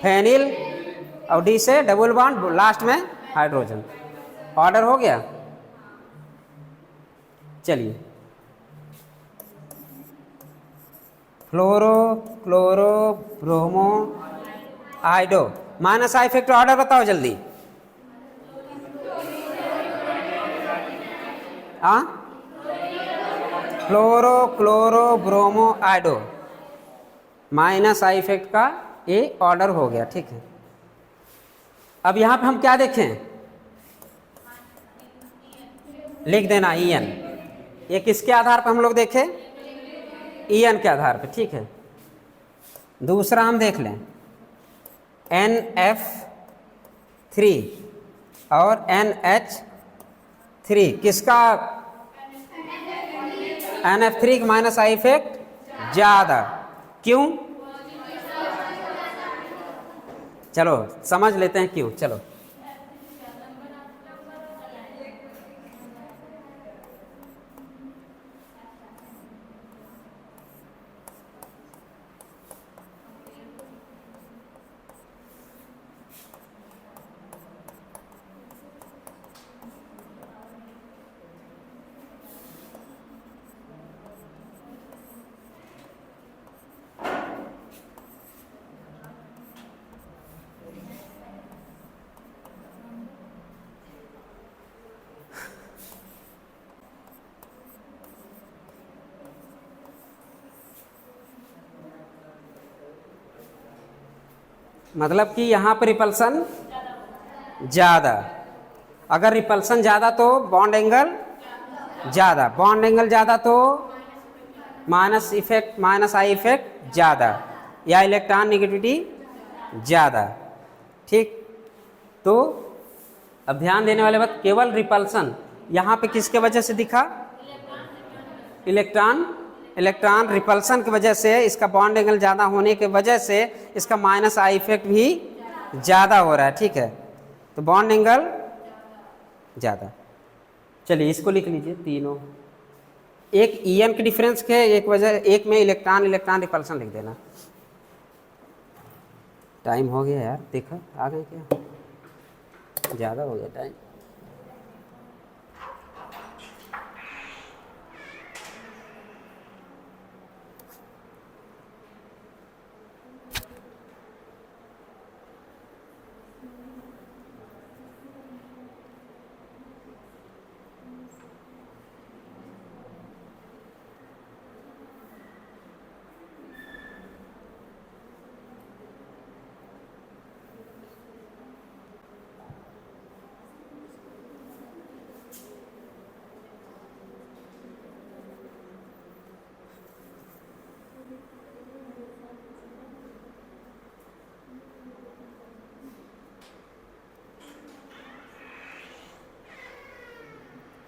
Speaker 1: फेनिल, और डी से डबल बॉन्ड, लास्ट में हाइड्रोजन। ऑर्डर हो गया। चलिए, fluoro, chloro, bromo, iodo, minus I effect order बताओ जल्दी। हाँ, fluoro, chloro, bromo, iodo, minus I effect का ये ऑर्डर हो गया। ठीक है, अब यहां पे हम क्या देखें, लिख देना ईएन। ये किसके आधार पर हम लोग देखें, ईएन के आधार पर। ठीक है, दूसरा हम देख लें NF3 और NH3, किसका NF3 का माइनस आई इफेक्ट ज्यादा, क्यों? चलो समझ लेते हैं क्यों। चलो, मतलब कि यहाँ पर रिपल्सन ज़्यादा, अगर रिपल्सन ज़्यादा तो बॉन्ड एंगल ज़्यादा, बॉन्ड एंगल ज़्यादा तो minus effect, minus I effect ज़्यादा, या इलेक्ट्रॉन नेगेटिविटी ज़्यादा। ठीक, तो अब ध्यान देने वाले बात, केवल रिपल्सन यहाँ पे किसके वजह से दिखा, इलेक्ट्रॉन रिपल्सन की वजह से, इसका बॉन्ड एंगल ज़्यादा होने की वजह से इसका माइनस आई इफेक्ट भी ज़्यादा हो रहा है। ठीक है, तो बॉन्ड एंगल ज़्यादा। चलिए इसको लिख लीजिए तीनों, एक ईएन की डिफरेंस के एक वजह, एक में इलेक्ट्रॉन रिपल्सन लिख देना। टाइम हो गया यार, देखो आ गए क्या, ज़्यादा हो गया टाइम।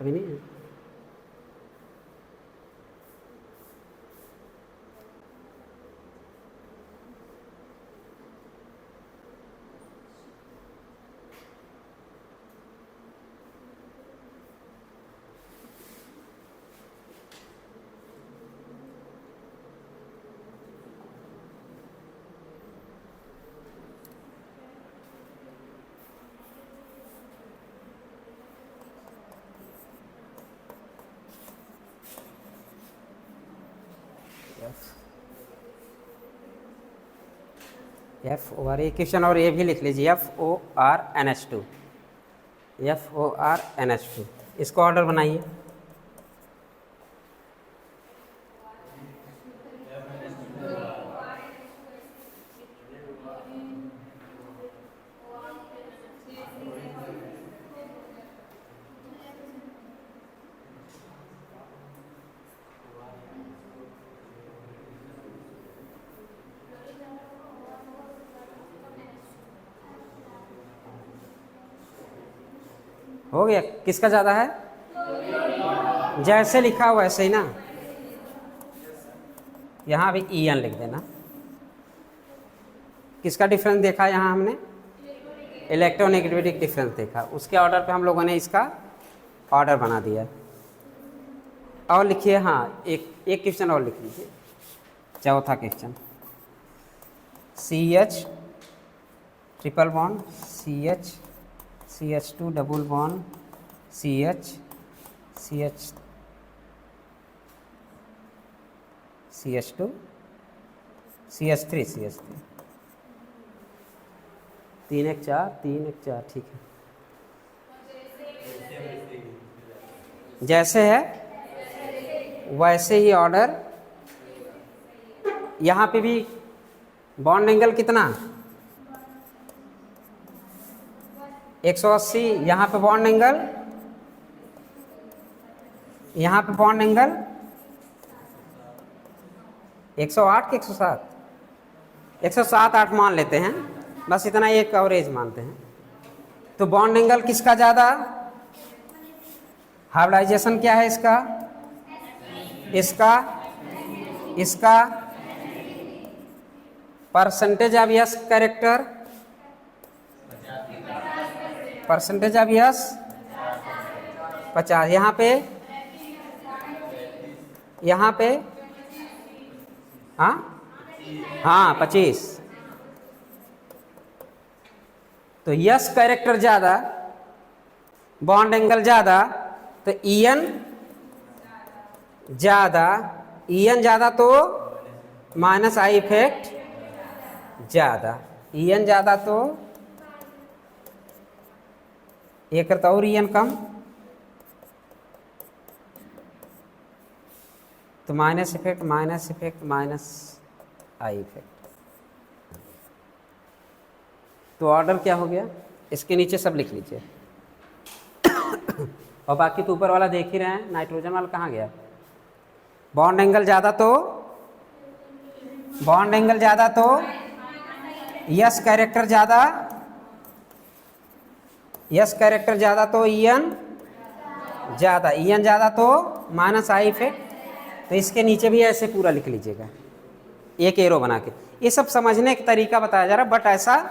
Speaker 1: अभी नहीं है। FOR, ये क्वेश्चन और ये भी लिख लीजिए, FORNH2, FORNH2, इसको ऑर्डर बनाइए। हो गया, किसका ज़्यादा है, जैसे लिखा हुआ वैसे ही ना, यहाँ भी EN लिख देना। किसका डिफरेंस देखा यहाँ हमने? इलेक्ट्रोनेगेटिविटी डिफरेंस देखा, उसके ऑर्डर पे हम लोगों ने इसका ऑर्डर बना दिया। और लिखिए, हाँ एक क्वेश्चन और लिख लीजिए, चौथा question. CH triple bond CH CH2 double bond CH CH2 CH3 3 1 4 ठीक है। जैसे है वैसे ही ऑर्डर। यहाँ पे भी बॉन्ड एंगल कितना? 180। यहाँ पे बॉन्ड एंगल, यहाँ पे बॉन्ड एंगल 108 कि 107? 107 8 मान लेते हैं, बस इतना एक कवरेज मानते हैं। तो बॉन्ड एंगल किसका ज़्यादा? हाइब्रिडाइजेशन क्या है इसका? इसका percentage of yes character, percentage of yes 50। यहाँ पे हाँ 25। तो यस कैरेक्टर ज़्यादा, बॉन्ड एंगल ज़्यादा, तो EN ज़्यादा तो माइनस आई इफेक्ट ज़्यादा। EN ज़्यादा तो ये करता और EN कम, तो minus effect minus I effect. तो ऑर्डर क्या हो गया? इसके नीचे सब लिख लीजिए। और बाकी तो ऊपर वाला देख ही रहे हैं, नाइट्रोजन वाला कहाँ गया? बॉन्ड एंगल ज़्यादा तो यस कैरेक्टर ज़्यादा तो EN ज़्यादा तो माइनस आई इफेक्ट। तो इसके नीचे भी ऐसे पूरा लिख लीजिएगा, एक एरो बना के। ये सब समझने का तरीका बताया जा रहा है, बट ऐसा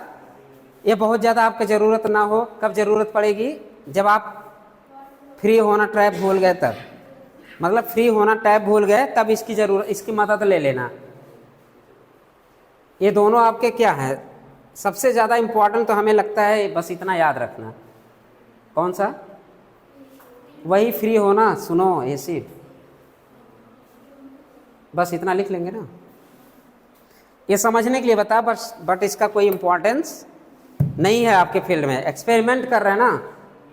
Speaker 1: ये बहुत ज़्यादा आपको ज़रूरत ना हो। कब ज़रूरत पड़ेगी? जब आप फ्री होना ट्रैप भूल गए तब, मतलब फ्री होना टैब भूल गए तब इसकी ज़रूरत, इसकी मदद ले लेना। ये दोनों आपके क्या है? सबसे ज़्यादा इम्पोर्टेंट तो हमें लगता है बस इतना याद रखना। कौन सा? वही फ्री होना, सुनो एसिड, बस इतना लिख लेंगे ना। ये समझने के लिए बता, बट इसका कोई इम्पोर्टेंस नहीं है आपके फील्ड में। एक्सपेरिमेंट कर रहे हैं ना,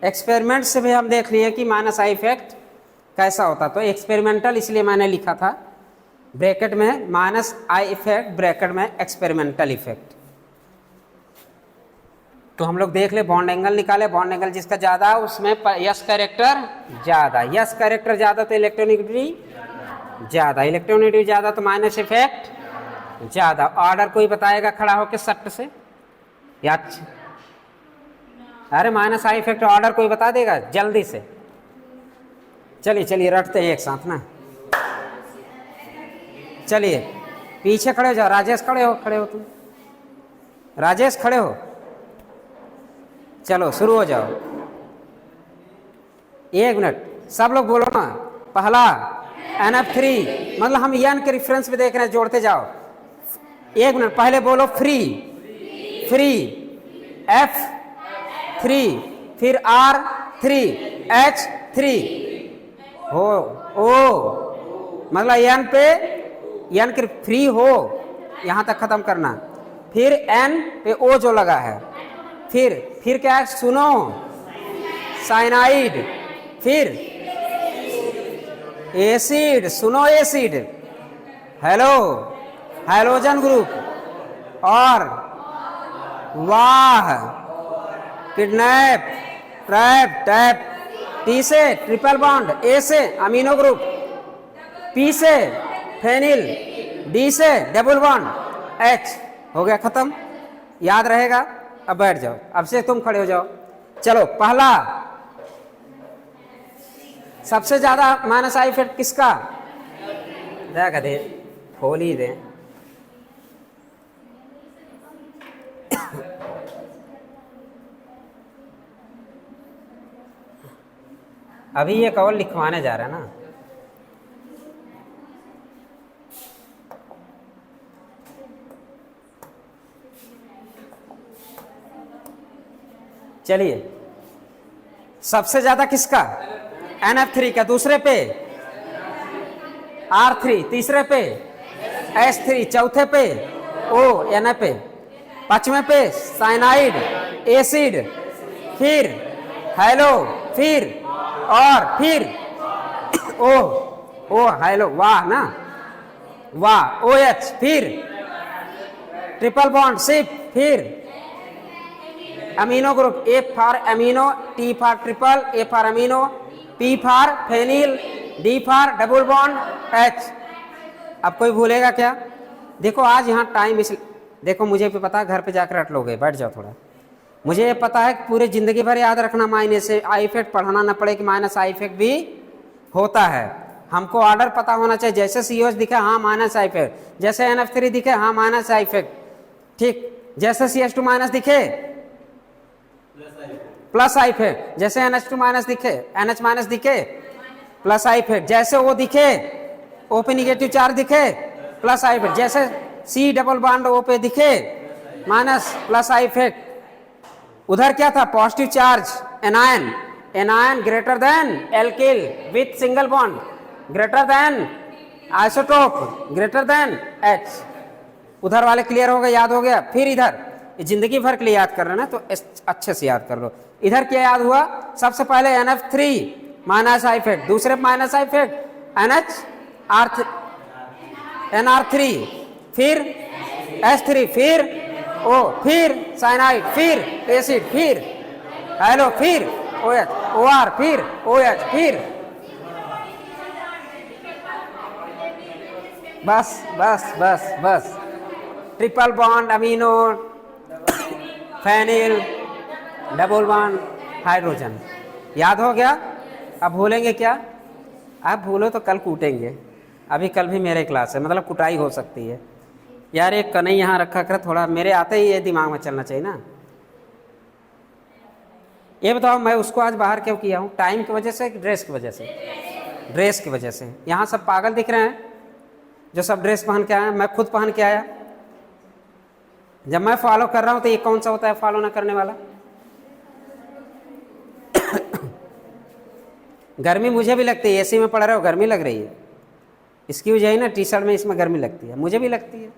Speaker 1: एक्सपेरिमेंट से भी हम देख लिए कि माइनस आई इफेक्ट कैसा होता। तो एक्सपेरिमेंटल इसलिए मैंने लिखा था ब्रैकेट में माइनस आई इफेक्ट, ब्रैकेट में एक्सपेरिमेंटल इफेक्ट। तो हम लोग देख ले, बॉन्ड एंगल निकाले। बॉन्ड एंगल जिसका ज़्यादा उसमें यस कैरेक्टर ज़्यादा, यस कैरेक्टर ज़्यादा तो इलेक्ट्रोनेगेटिविटी ज़्यादा तो माइनस इफेक्ट ज़्यादा। ऑर्डर कोई बताएगा खड़ा होकर सट से? या अरे माइनस आई इफेक्ट ऑर्डर कोई बता देगा जल्दी से? चलिए रटते हैं एक साथ ना। चलिए पीछे खड़े हो जाओ। राजेश खड़े हो तुम, राजेश खड़े हो। चलो शुरू हो जाओ। 1 मिनट सब लोग बोलो ना। पहला NF3, मतलब हम EN के रेफरेंस पे देख रहे हैं, जोड़ते जाओ। 1 मिनट पहले बोलो फ्री F3, फिर R3 H3 हो ओ, मतलब N के फ्री हो, यहाँ तक खत्म करना। फिर N पे O जो लगा है, फिर क्या है? सुनो, साइनाइड, फिर एसिड, सुनो एसिड, हैलोजन ग्रुप, और वाह, किडनैप, ट्रैप, टैप, T से ट्रिपल बॉन्ड, A से अमीनो ग्रुप, P से फेनिल, D से डबल बॉन्ड, H। हो गया खत्म, याद रहेगा। अब बैठ जाओ, अब से तुम खड़े हो जाओ। चलो पहला सबसे ज्यादा माइनस आई इफेक्ट किसका? देख दे, खोल ही दे। अभी ये कॉल लिखवाने जा रहा है ना। चलिए, सबसे ज्यादा किसका? NF3 का। दूसरे पे R3, तीसरे पे S3, चौथे पे ON पे, पांचवें पे साइनाइड एसिड, फिर हेलो, फिर और फिर ओ हेलो, वाह ना, वाह, OH, फिर ट्रिपल बॉन्ड शिप, फिर amino group, A for amino, T for triple, A for amino, P for phenyl, D for double bond, H। अब कोई भूलेगा क्या? देखो आज यहाँ टाइम इस, देखो मुझे भी पता है, घर पे जाकर रट लोगे, बैठ जाओ थोड़ा। मुझे ये पता है कि पूरे जिंदगी भर याद रखना माइनस से आई इफेक्ट, पढ़ाना ना पड़े कि माइनस आई इफेक्ट भी होता है। हमको ऑर्डर पता होना चाहिए। जैसे COH दिखे, हाँ माइनस आई इफेक्ट। जैसे NF3 दिखे, हाँ माइनस आई इफेक्ट, ठीक। जैसे CH2 माइनस दिखे, प्लस आई इफेक्ट। जैसे NH2 माइनस दिखे, NH माइनस दिखे, प्लस आई इफेक्ट। जैसे O दिखे, O पे निगेटिव चार्ज दिखे, प्लस आई इफेक्ट। जैसे C डबल बॉन्ड O पे दिखे, माइनस, प्लस आई इफेक्ट। उधर क्या था? Positive charge anion, anion greater than alkyl with single bond, greater than isotope, greater than H। उधर वाले क्लियर हो गए, याद हो गया। फिर इधर जिंदगी भर के लिए याद कर रहे ना, तो अच्छे से याद कर लो। इधर क्या याद हुआ? सबसे पहले NF3 माइनस आई इफेक्ट, दूसरे माइनस आई इफेक्ट NR3, फिर S3, फिर O, फिर साइनाइड, फिर एसिड, फिर हेलो, फिर OH, OR, फिर OH, फिर बस बस बस बस, triple bond amino, phenyl, double bond hydrogen. याद हो गया? अब भूलेंगे क्या? आप भूलो तो कल कूटेंगे। अभी कल भी मेरे क्लास है, मतलब कुटाई हो सकती है यार। एक कनई यहाँ रखा कर, थोड़ा मेरे आते ही ये दिमाग में चलना चाहिए ना। ये बताओ, मैं उसको आज बाहर क्यों किया हूँ? टाइम की वजह से, ड्रेस की वजह से? ड्रेस की वजह से। यहाँ सब पागल दिख रहे हैं जो सब ड्रेस पहन के आए, मैं खुद पहन के आया। जब मैं फॉलो कर रहा हूँ तो ये कौन सा होता है फॉलो ना करने वाला? गर्मी मुझे भी लगती है, एसी में पड़ रहे हो, गर्मी लग रही है। इसकी वजह है ना, टी शर्ट में इसमें गर्मी लगती है, मुझे भी लगती है।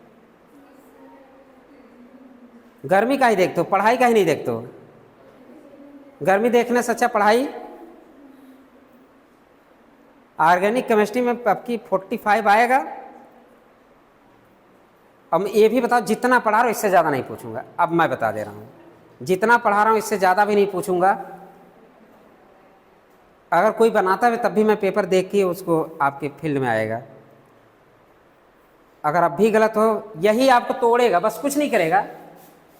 Speaker 1: गर्मी का ही देखते हो, पढ़ाई का ही नहीं देखते हो। गर्मी देखने से अच्छा पढ़ाई। ऑर्गेनिक केमिस्ट्री में आपकी 45 आएगा। अब ये भी बताओ, जितना पढ़ा रहा हूँ इससे ज़्यादा नहीं पूछूंगा। अब मैं बता दे रहा हूँ, जितना पढ़ा रहा हूँ इससे ज़्यादा भी नहीं पूछूंगा। अगर कोई बनाता है तब भी मैं पेपर देख के उसको आपके फील्ड में आएगा। अगर अब भी गलत हो, यही आपको तोड़ेगा, बस कुछ नहीं करेगा।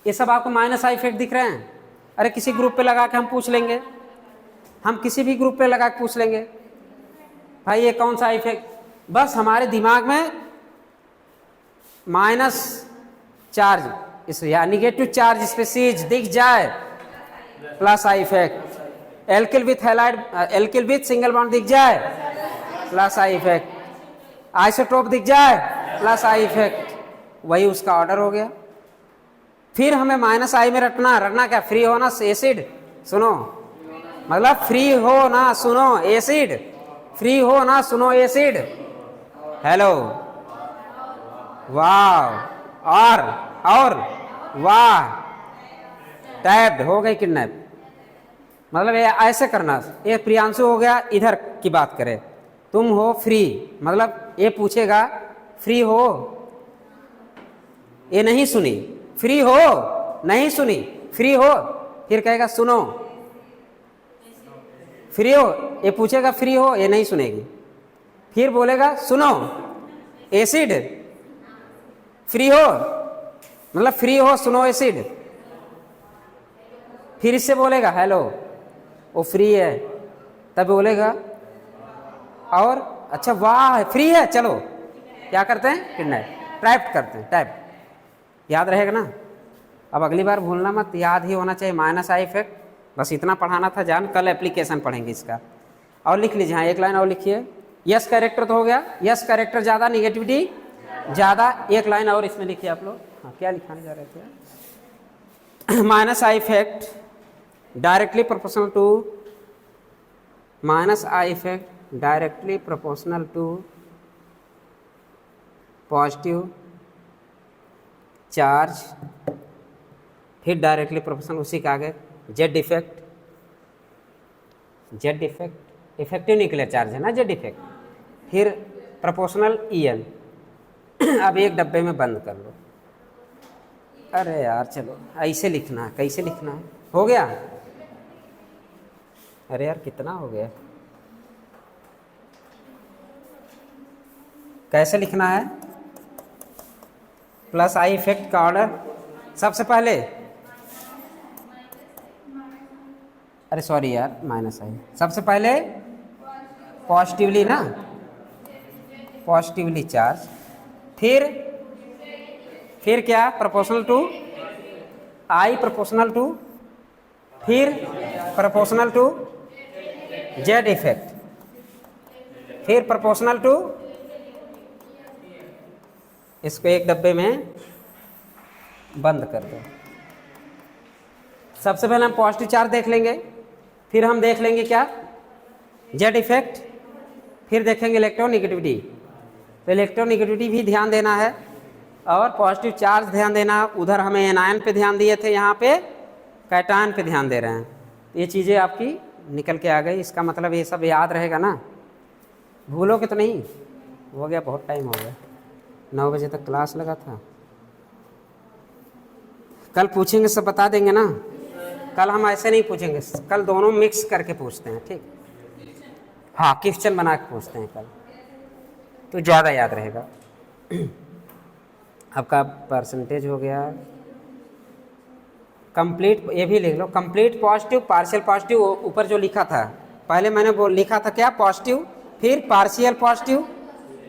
Speaker 1: ये सब आपको माइनस आई इफेक्ट दिख रहे हैं। अरे किसी ग्रुप पे लगा के हम पूछ लेंगे, हम किसी भी ग्रुप पे लगा के पूछ लेंगे, भाई ये कौन सा इफेक्ट। बस हमारे दिमाग में माइनस चार्ज इस या निगेटिव चार्ज स्पीसीज दिख जाए, plus I effect. Alkyl with halide, alkyl with single bond दिख जाए, प्लस आई इफेक्ट। आइसोटोप दिख जाए, प्लस आई इफेक्ट। वही उसका ऑर्डर हो गया। फिर हमें माइनस आई में रटना क्या? फ्री हो ना एसिड, सुनो, मतलब फ्री हो ना सुनो एसिड, फ्री हो ना सुनो एसिड। हेलो, वाह, और वाह, टैब्ड हो गई किडनैप। मतलब ये ऐसे करना। ये प्रियांशु हो गया, इधर की बात करें, तुम हो फ्री, मतलब ये पूछेगा फ्री हो, ये नहीं सुनी, फ्री हो नहीं सुनी, फ्री हो, फिर कहेगा सुनो, फ्री हो, ये पूछेगा फ्री हो, ये नहीं सुनेगी, फिर बोलेगा सुनो एसिड, फ्री हो मतलब फ्री हो सुनो एसिड, फिर इससे बोलेगा हेलो, वो फ्री है, तब बोलेगा और अच्छा वाह फ्री है, चलो क्या करते हैं, किडनैप टाइप करते हैं, टाइप याद रहेगा ना। अब अगली बार भूलना मत, याद ही होना चाहिए माइनस आई इफेक्ट, बस इतना पढ़ाना था जान, कल एप्लीकेशन पढ़ेंगे इसका। और लिख लीजिए, हाँ एक लाइन और लिखिए, यस कैरेक्टर तो हो गया, यस कैरेक्टर ज़्यादा निगेटिविटी ज़्यादा, एक लाइन और इसमें लिखिए आप लोग। हाँ क्या लिखाने जा रहे थे, minus I effect directly proportional to, minus I effect directly proportional to positive charge, फिर डायरेक्टली प्रोपोर्शनल उसी के आगे Z effect, Z effect effective nuclear charge है ना जेड इफेक्ट, फिर प्रोपोर्शनल ईएन। अब एक डब्बे में बंद कर लो। अरे यार चलो ऐसे लिखना है, कैसे लिखना है, हो गया, अरे यार कितना हो गया, कैसे लिखना है, प्लस आई इफेक्ट का ऑर्डर सबसे पहले, अरे सॉरी यार माइनस आई, सबसे पहले पॉजिटिवली ना, पॉजिटिवली चार्ज, फिर क्या proportional to I, proportional to, फिर प्रोपोर्शनल टू जेड इफेक्ट, फिर प्रोपोर्शनल टू, इसको एक डब्बे में बंद कर दो। सबसे पहले हम पॉजिटिव चार्ज देख लेंगे, फिर हम देख लेंगे क्या जेड इफेक्ट, फिर देखेंगे इलेक्ट्रोनिगेटिविटी। तो इलेक्ट्रोनिगेटिविटी भी ध्यान देना है और पॉजिटिव चार्ज ध्यान देना, उधर हमें एनायन पे ध्यान दिए थे, यहाँ पे कैटायन पे ध्यान दे रहे हैं। ये चीज़ें आपकी निकल के आ गई, इसका मतलब ये सब याद रहेगा ना, भूलोगे तो नहीं। हो गया, बहुत टाइम हो गया, 9 बजे तक क्लास लगा था। कल पूछेंगे सब बता देंगे ना, कल हम ऐसे नहीं पूछेंगे, कल दोनों मिक्स करके पूछते हैं, ठीक। हाँ क्वेश्चन बना के पूछते हैं कल, तो ज़्यादा याद रहेगा। आपका परसेंटेज हो गया कंप्लीट, ये भी लिख लो, कंप्लीट पॉजिटिव पार्शियल पॉजिटिव, ऊपर जो लिखा था पहले मैंने वो लिखा था क्या पॉजिटिव, फिर पार्शियल पॉजिटिव,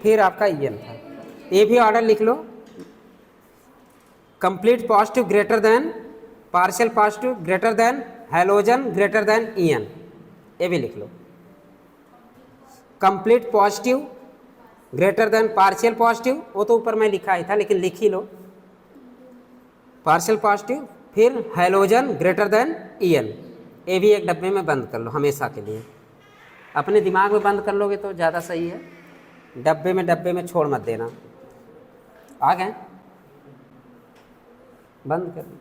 Speaker 1: फिर आपका ईएन था, ये भी ऑर्डर लिख लो। Complete positive greater than partial positive greater than halogen greater than EN, ये भी लिख लो। Complete positive greater than partial positive, वो तो ऊपर मैं लिखा ही था लेकिन लिख ही लो, पार्शियल पॉजिटिव, फिर हैलोजन ग्रेटर देन ईएन, ये भी एक डब्बे में बंद कर लो हमेशा के लिए। अपने दिमाग में बंद कर लोगे तो ज़्यादा सही है, डब्बे में छोड़ मत देना। आ गए, बंद कर दो।